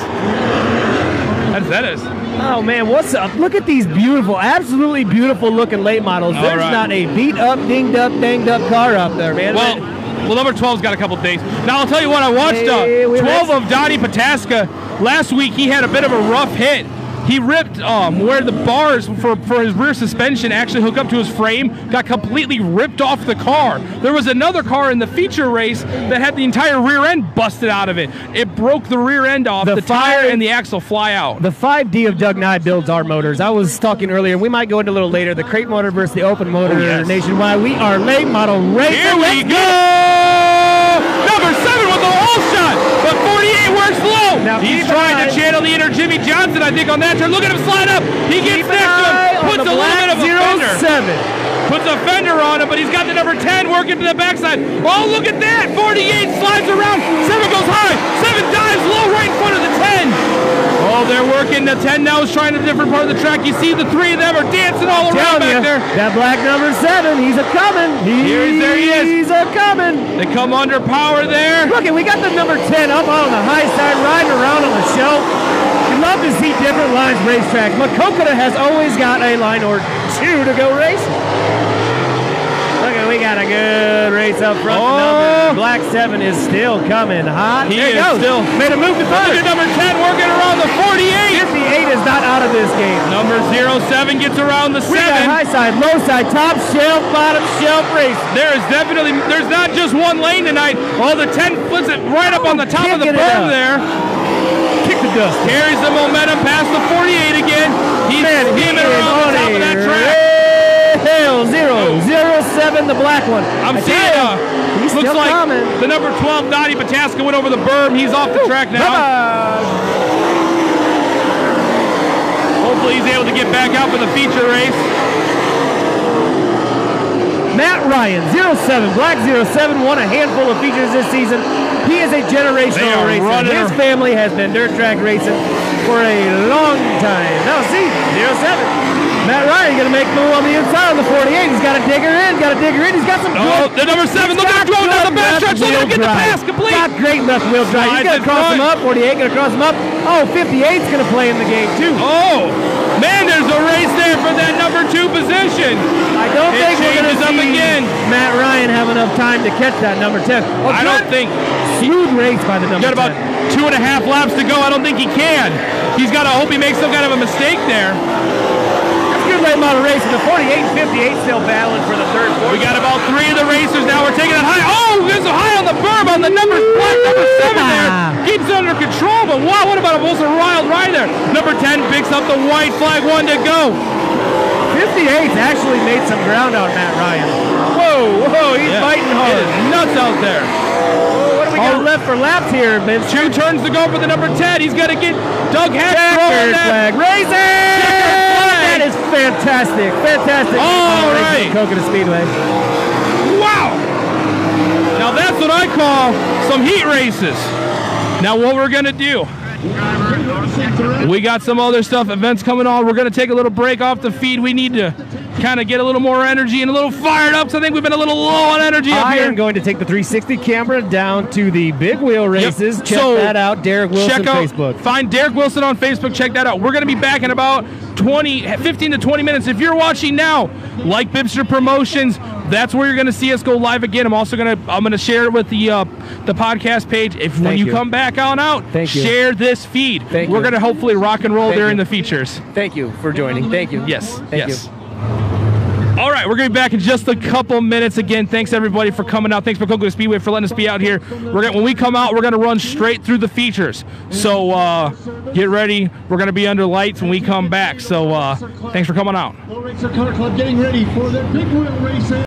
Oh, man, what's up? Look at these beautiful, absolutely beautiful looking late models. There's not a beat up, dinged up, danged up car up there, man. Well, number 12's got a couple things. Now, I'll tell you what, I watched 12 of Donnie Pataska. Last week, he had a bit of a rough hit. He ripped where the bars for his rear suspension actually hook up to his frame, got completely ripped off the car. There was another car in the feature race that had the entire rear end busted out of it. It broke the rear end off, the tire and the axle fly out. The 5D of Doug Nye builds our motors. I was talking earlier, we might go into a little later, the crate motor versus the open motor nationwide. We are late model racing. Here we go! Number 7 with the whole shot, but 48 works low. Now he's trying to channel the inner Jimmy Johnson, I think, on that turn. Look at him slide up. He gets next to him, puts a little bit of a fender. Puts a fender on him, but he's got the number 10 working to the backside. Oh, look at that. 48 slides around. 7 goes high. 7 dives low right in front of the 10. Oh, they're working. The 10 now is trying a different part of the track. You see the 3 of them are dancing all around back there. That black number 7, he's a-coming. There he is. He's a-coming. They come under power there. Look, we got the number 10 up on the high side, riding around on the show. You love to see different lines racetrack. Maquoketa has always got a line or 2 to go racing. Look at, we got a good race up front. The black 7 is still coming hot. There he goes. Made a move to third. Look at number 10 working around the 48. 58 is not out of this game. Number 07 gets around the 7. We got high side, low side, top shelf, bottom shelf race. There's not just one lane tonight. Oh, the 10 puts it right up on the top of the berm there. Kick the dust. Carries the momentum past the 48 again. He's skimming around the top of that track. Hell, 007, the black one. I'm seeing he's looks still like coming. The number 12, Donnie Pataska, went over the berm. He's off the track now. Hopefully he's able to get back out for the feature race. Matt Ryan, 07, black 07, won a handful of features this season. He is a generational racer. His family has been dirt track racing for a long time. Now see, 07. Matt Ryan going to make a move on the inside on the 48. He's got a digger in, He's got some good. The number 7, look at him going down the backstretch. Look at him get the pass complete. Got great left wheel drive. He's going to cross him up. 48 going to cross him up. Oh, 58's going to play in the game too. Oh, man, there's a race there for that number 2 position. I don't think we're going to see again. Matt Ryan have enough time to catch that number 10. I don't think. Smooth race by the number 10. Got about 2.5 laps to go. I don't think he can. He's got to hope he makes some kind of a mistake there. Good late model racing. The 48 and 58 still battling for the third. We got about 3 of the racers now. We're taking it high. Oh, there's a high on the berm on the number 7 there. Keeps it under control, but wow, what about almost a wild ride there? Number 10 picks up the white flag, 1 to go. 58's actually made some ground on Matt Ryan. Whoa, he's fighting hard. It is nuts out there. What do we got left for laps here, Vince? 2 turns to go for the number 10. He's got to get Doug Heck throwing that. Flag. Racing! That is fantastic. All right. Maquoketa Speedway. Wow. Now that's what I call some heat races. Now what we're going to do, we got some other stuff, events coming on. We're going to take a little break off the feed. We need to kind of get a little more energy and a little fired up, so I think we've been a little low on energy up here. I am going to take the 360 camera down to the big wheel races. Yep. Check that out. Derek Wilson Facebook. Find Derek Wilson on Facebook. Check that out. We're going to be back in about 15 to 20 minutes. If you're watching now, like Bibster Promotions, that's where you're going to see us go live again. I'm also going to share it with the podcast page. When you come back on out, share this feed. We're going to hopefully rock and roll during the features. Thank you for joining. Thank you. Yes. Thank you. All right, we're going to be back in just a couple minutes. Again, thanks everybody for coming out. Thanks Maquoketa Speedway for letting us be out here. When we come out, we're going to run straight through the features. So get ready. We're going to be under lights when we come back. So thanks for coming out. Racer Car Club getting ready for their big wheel race.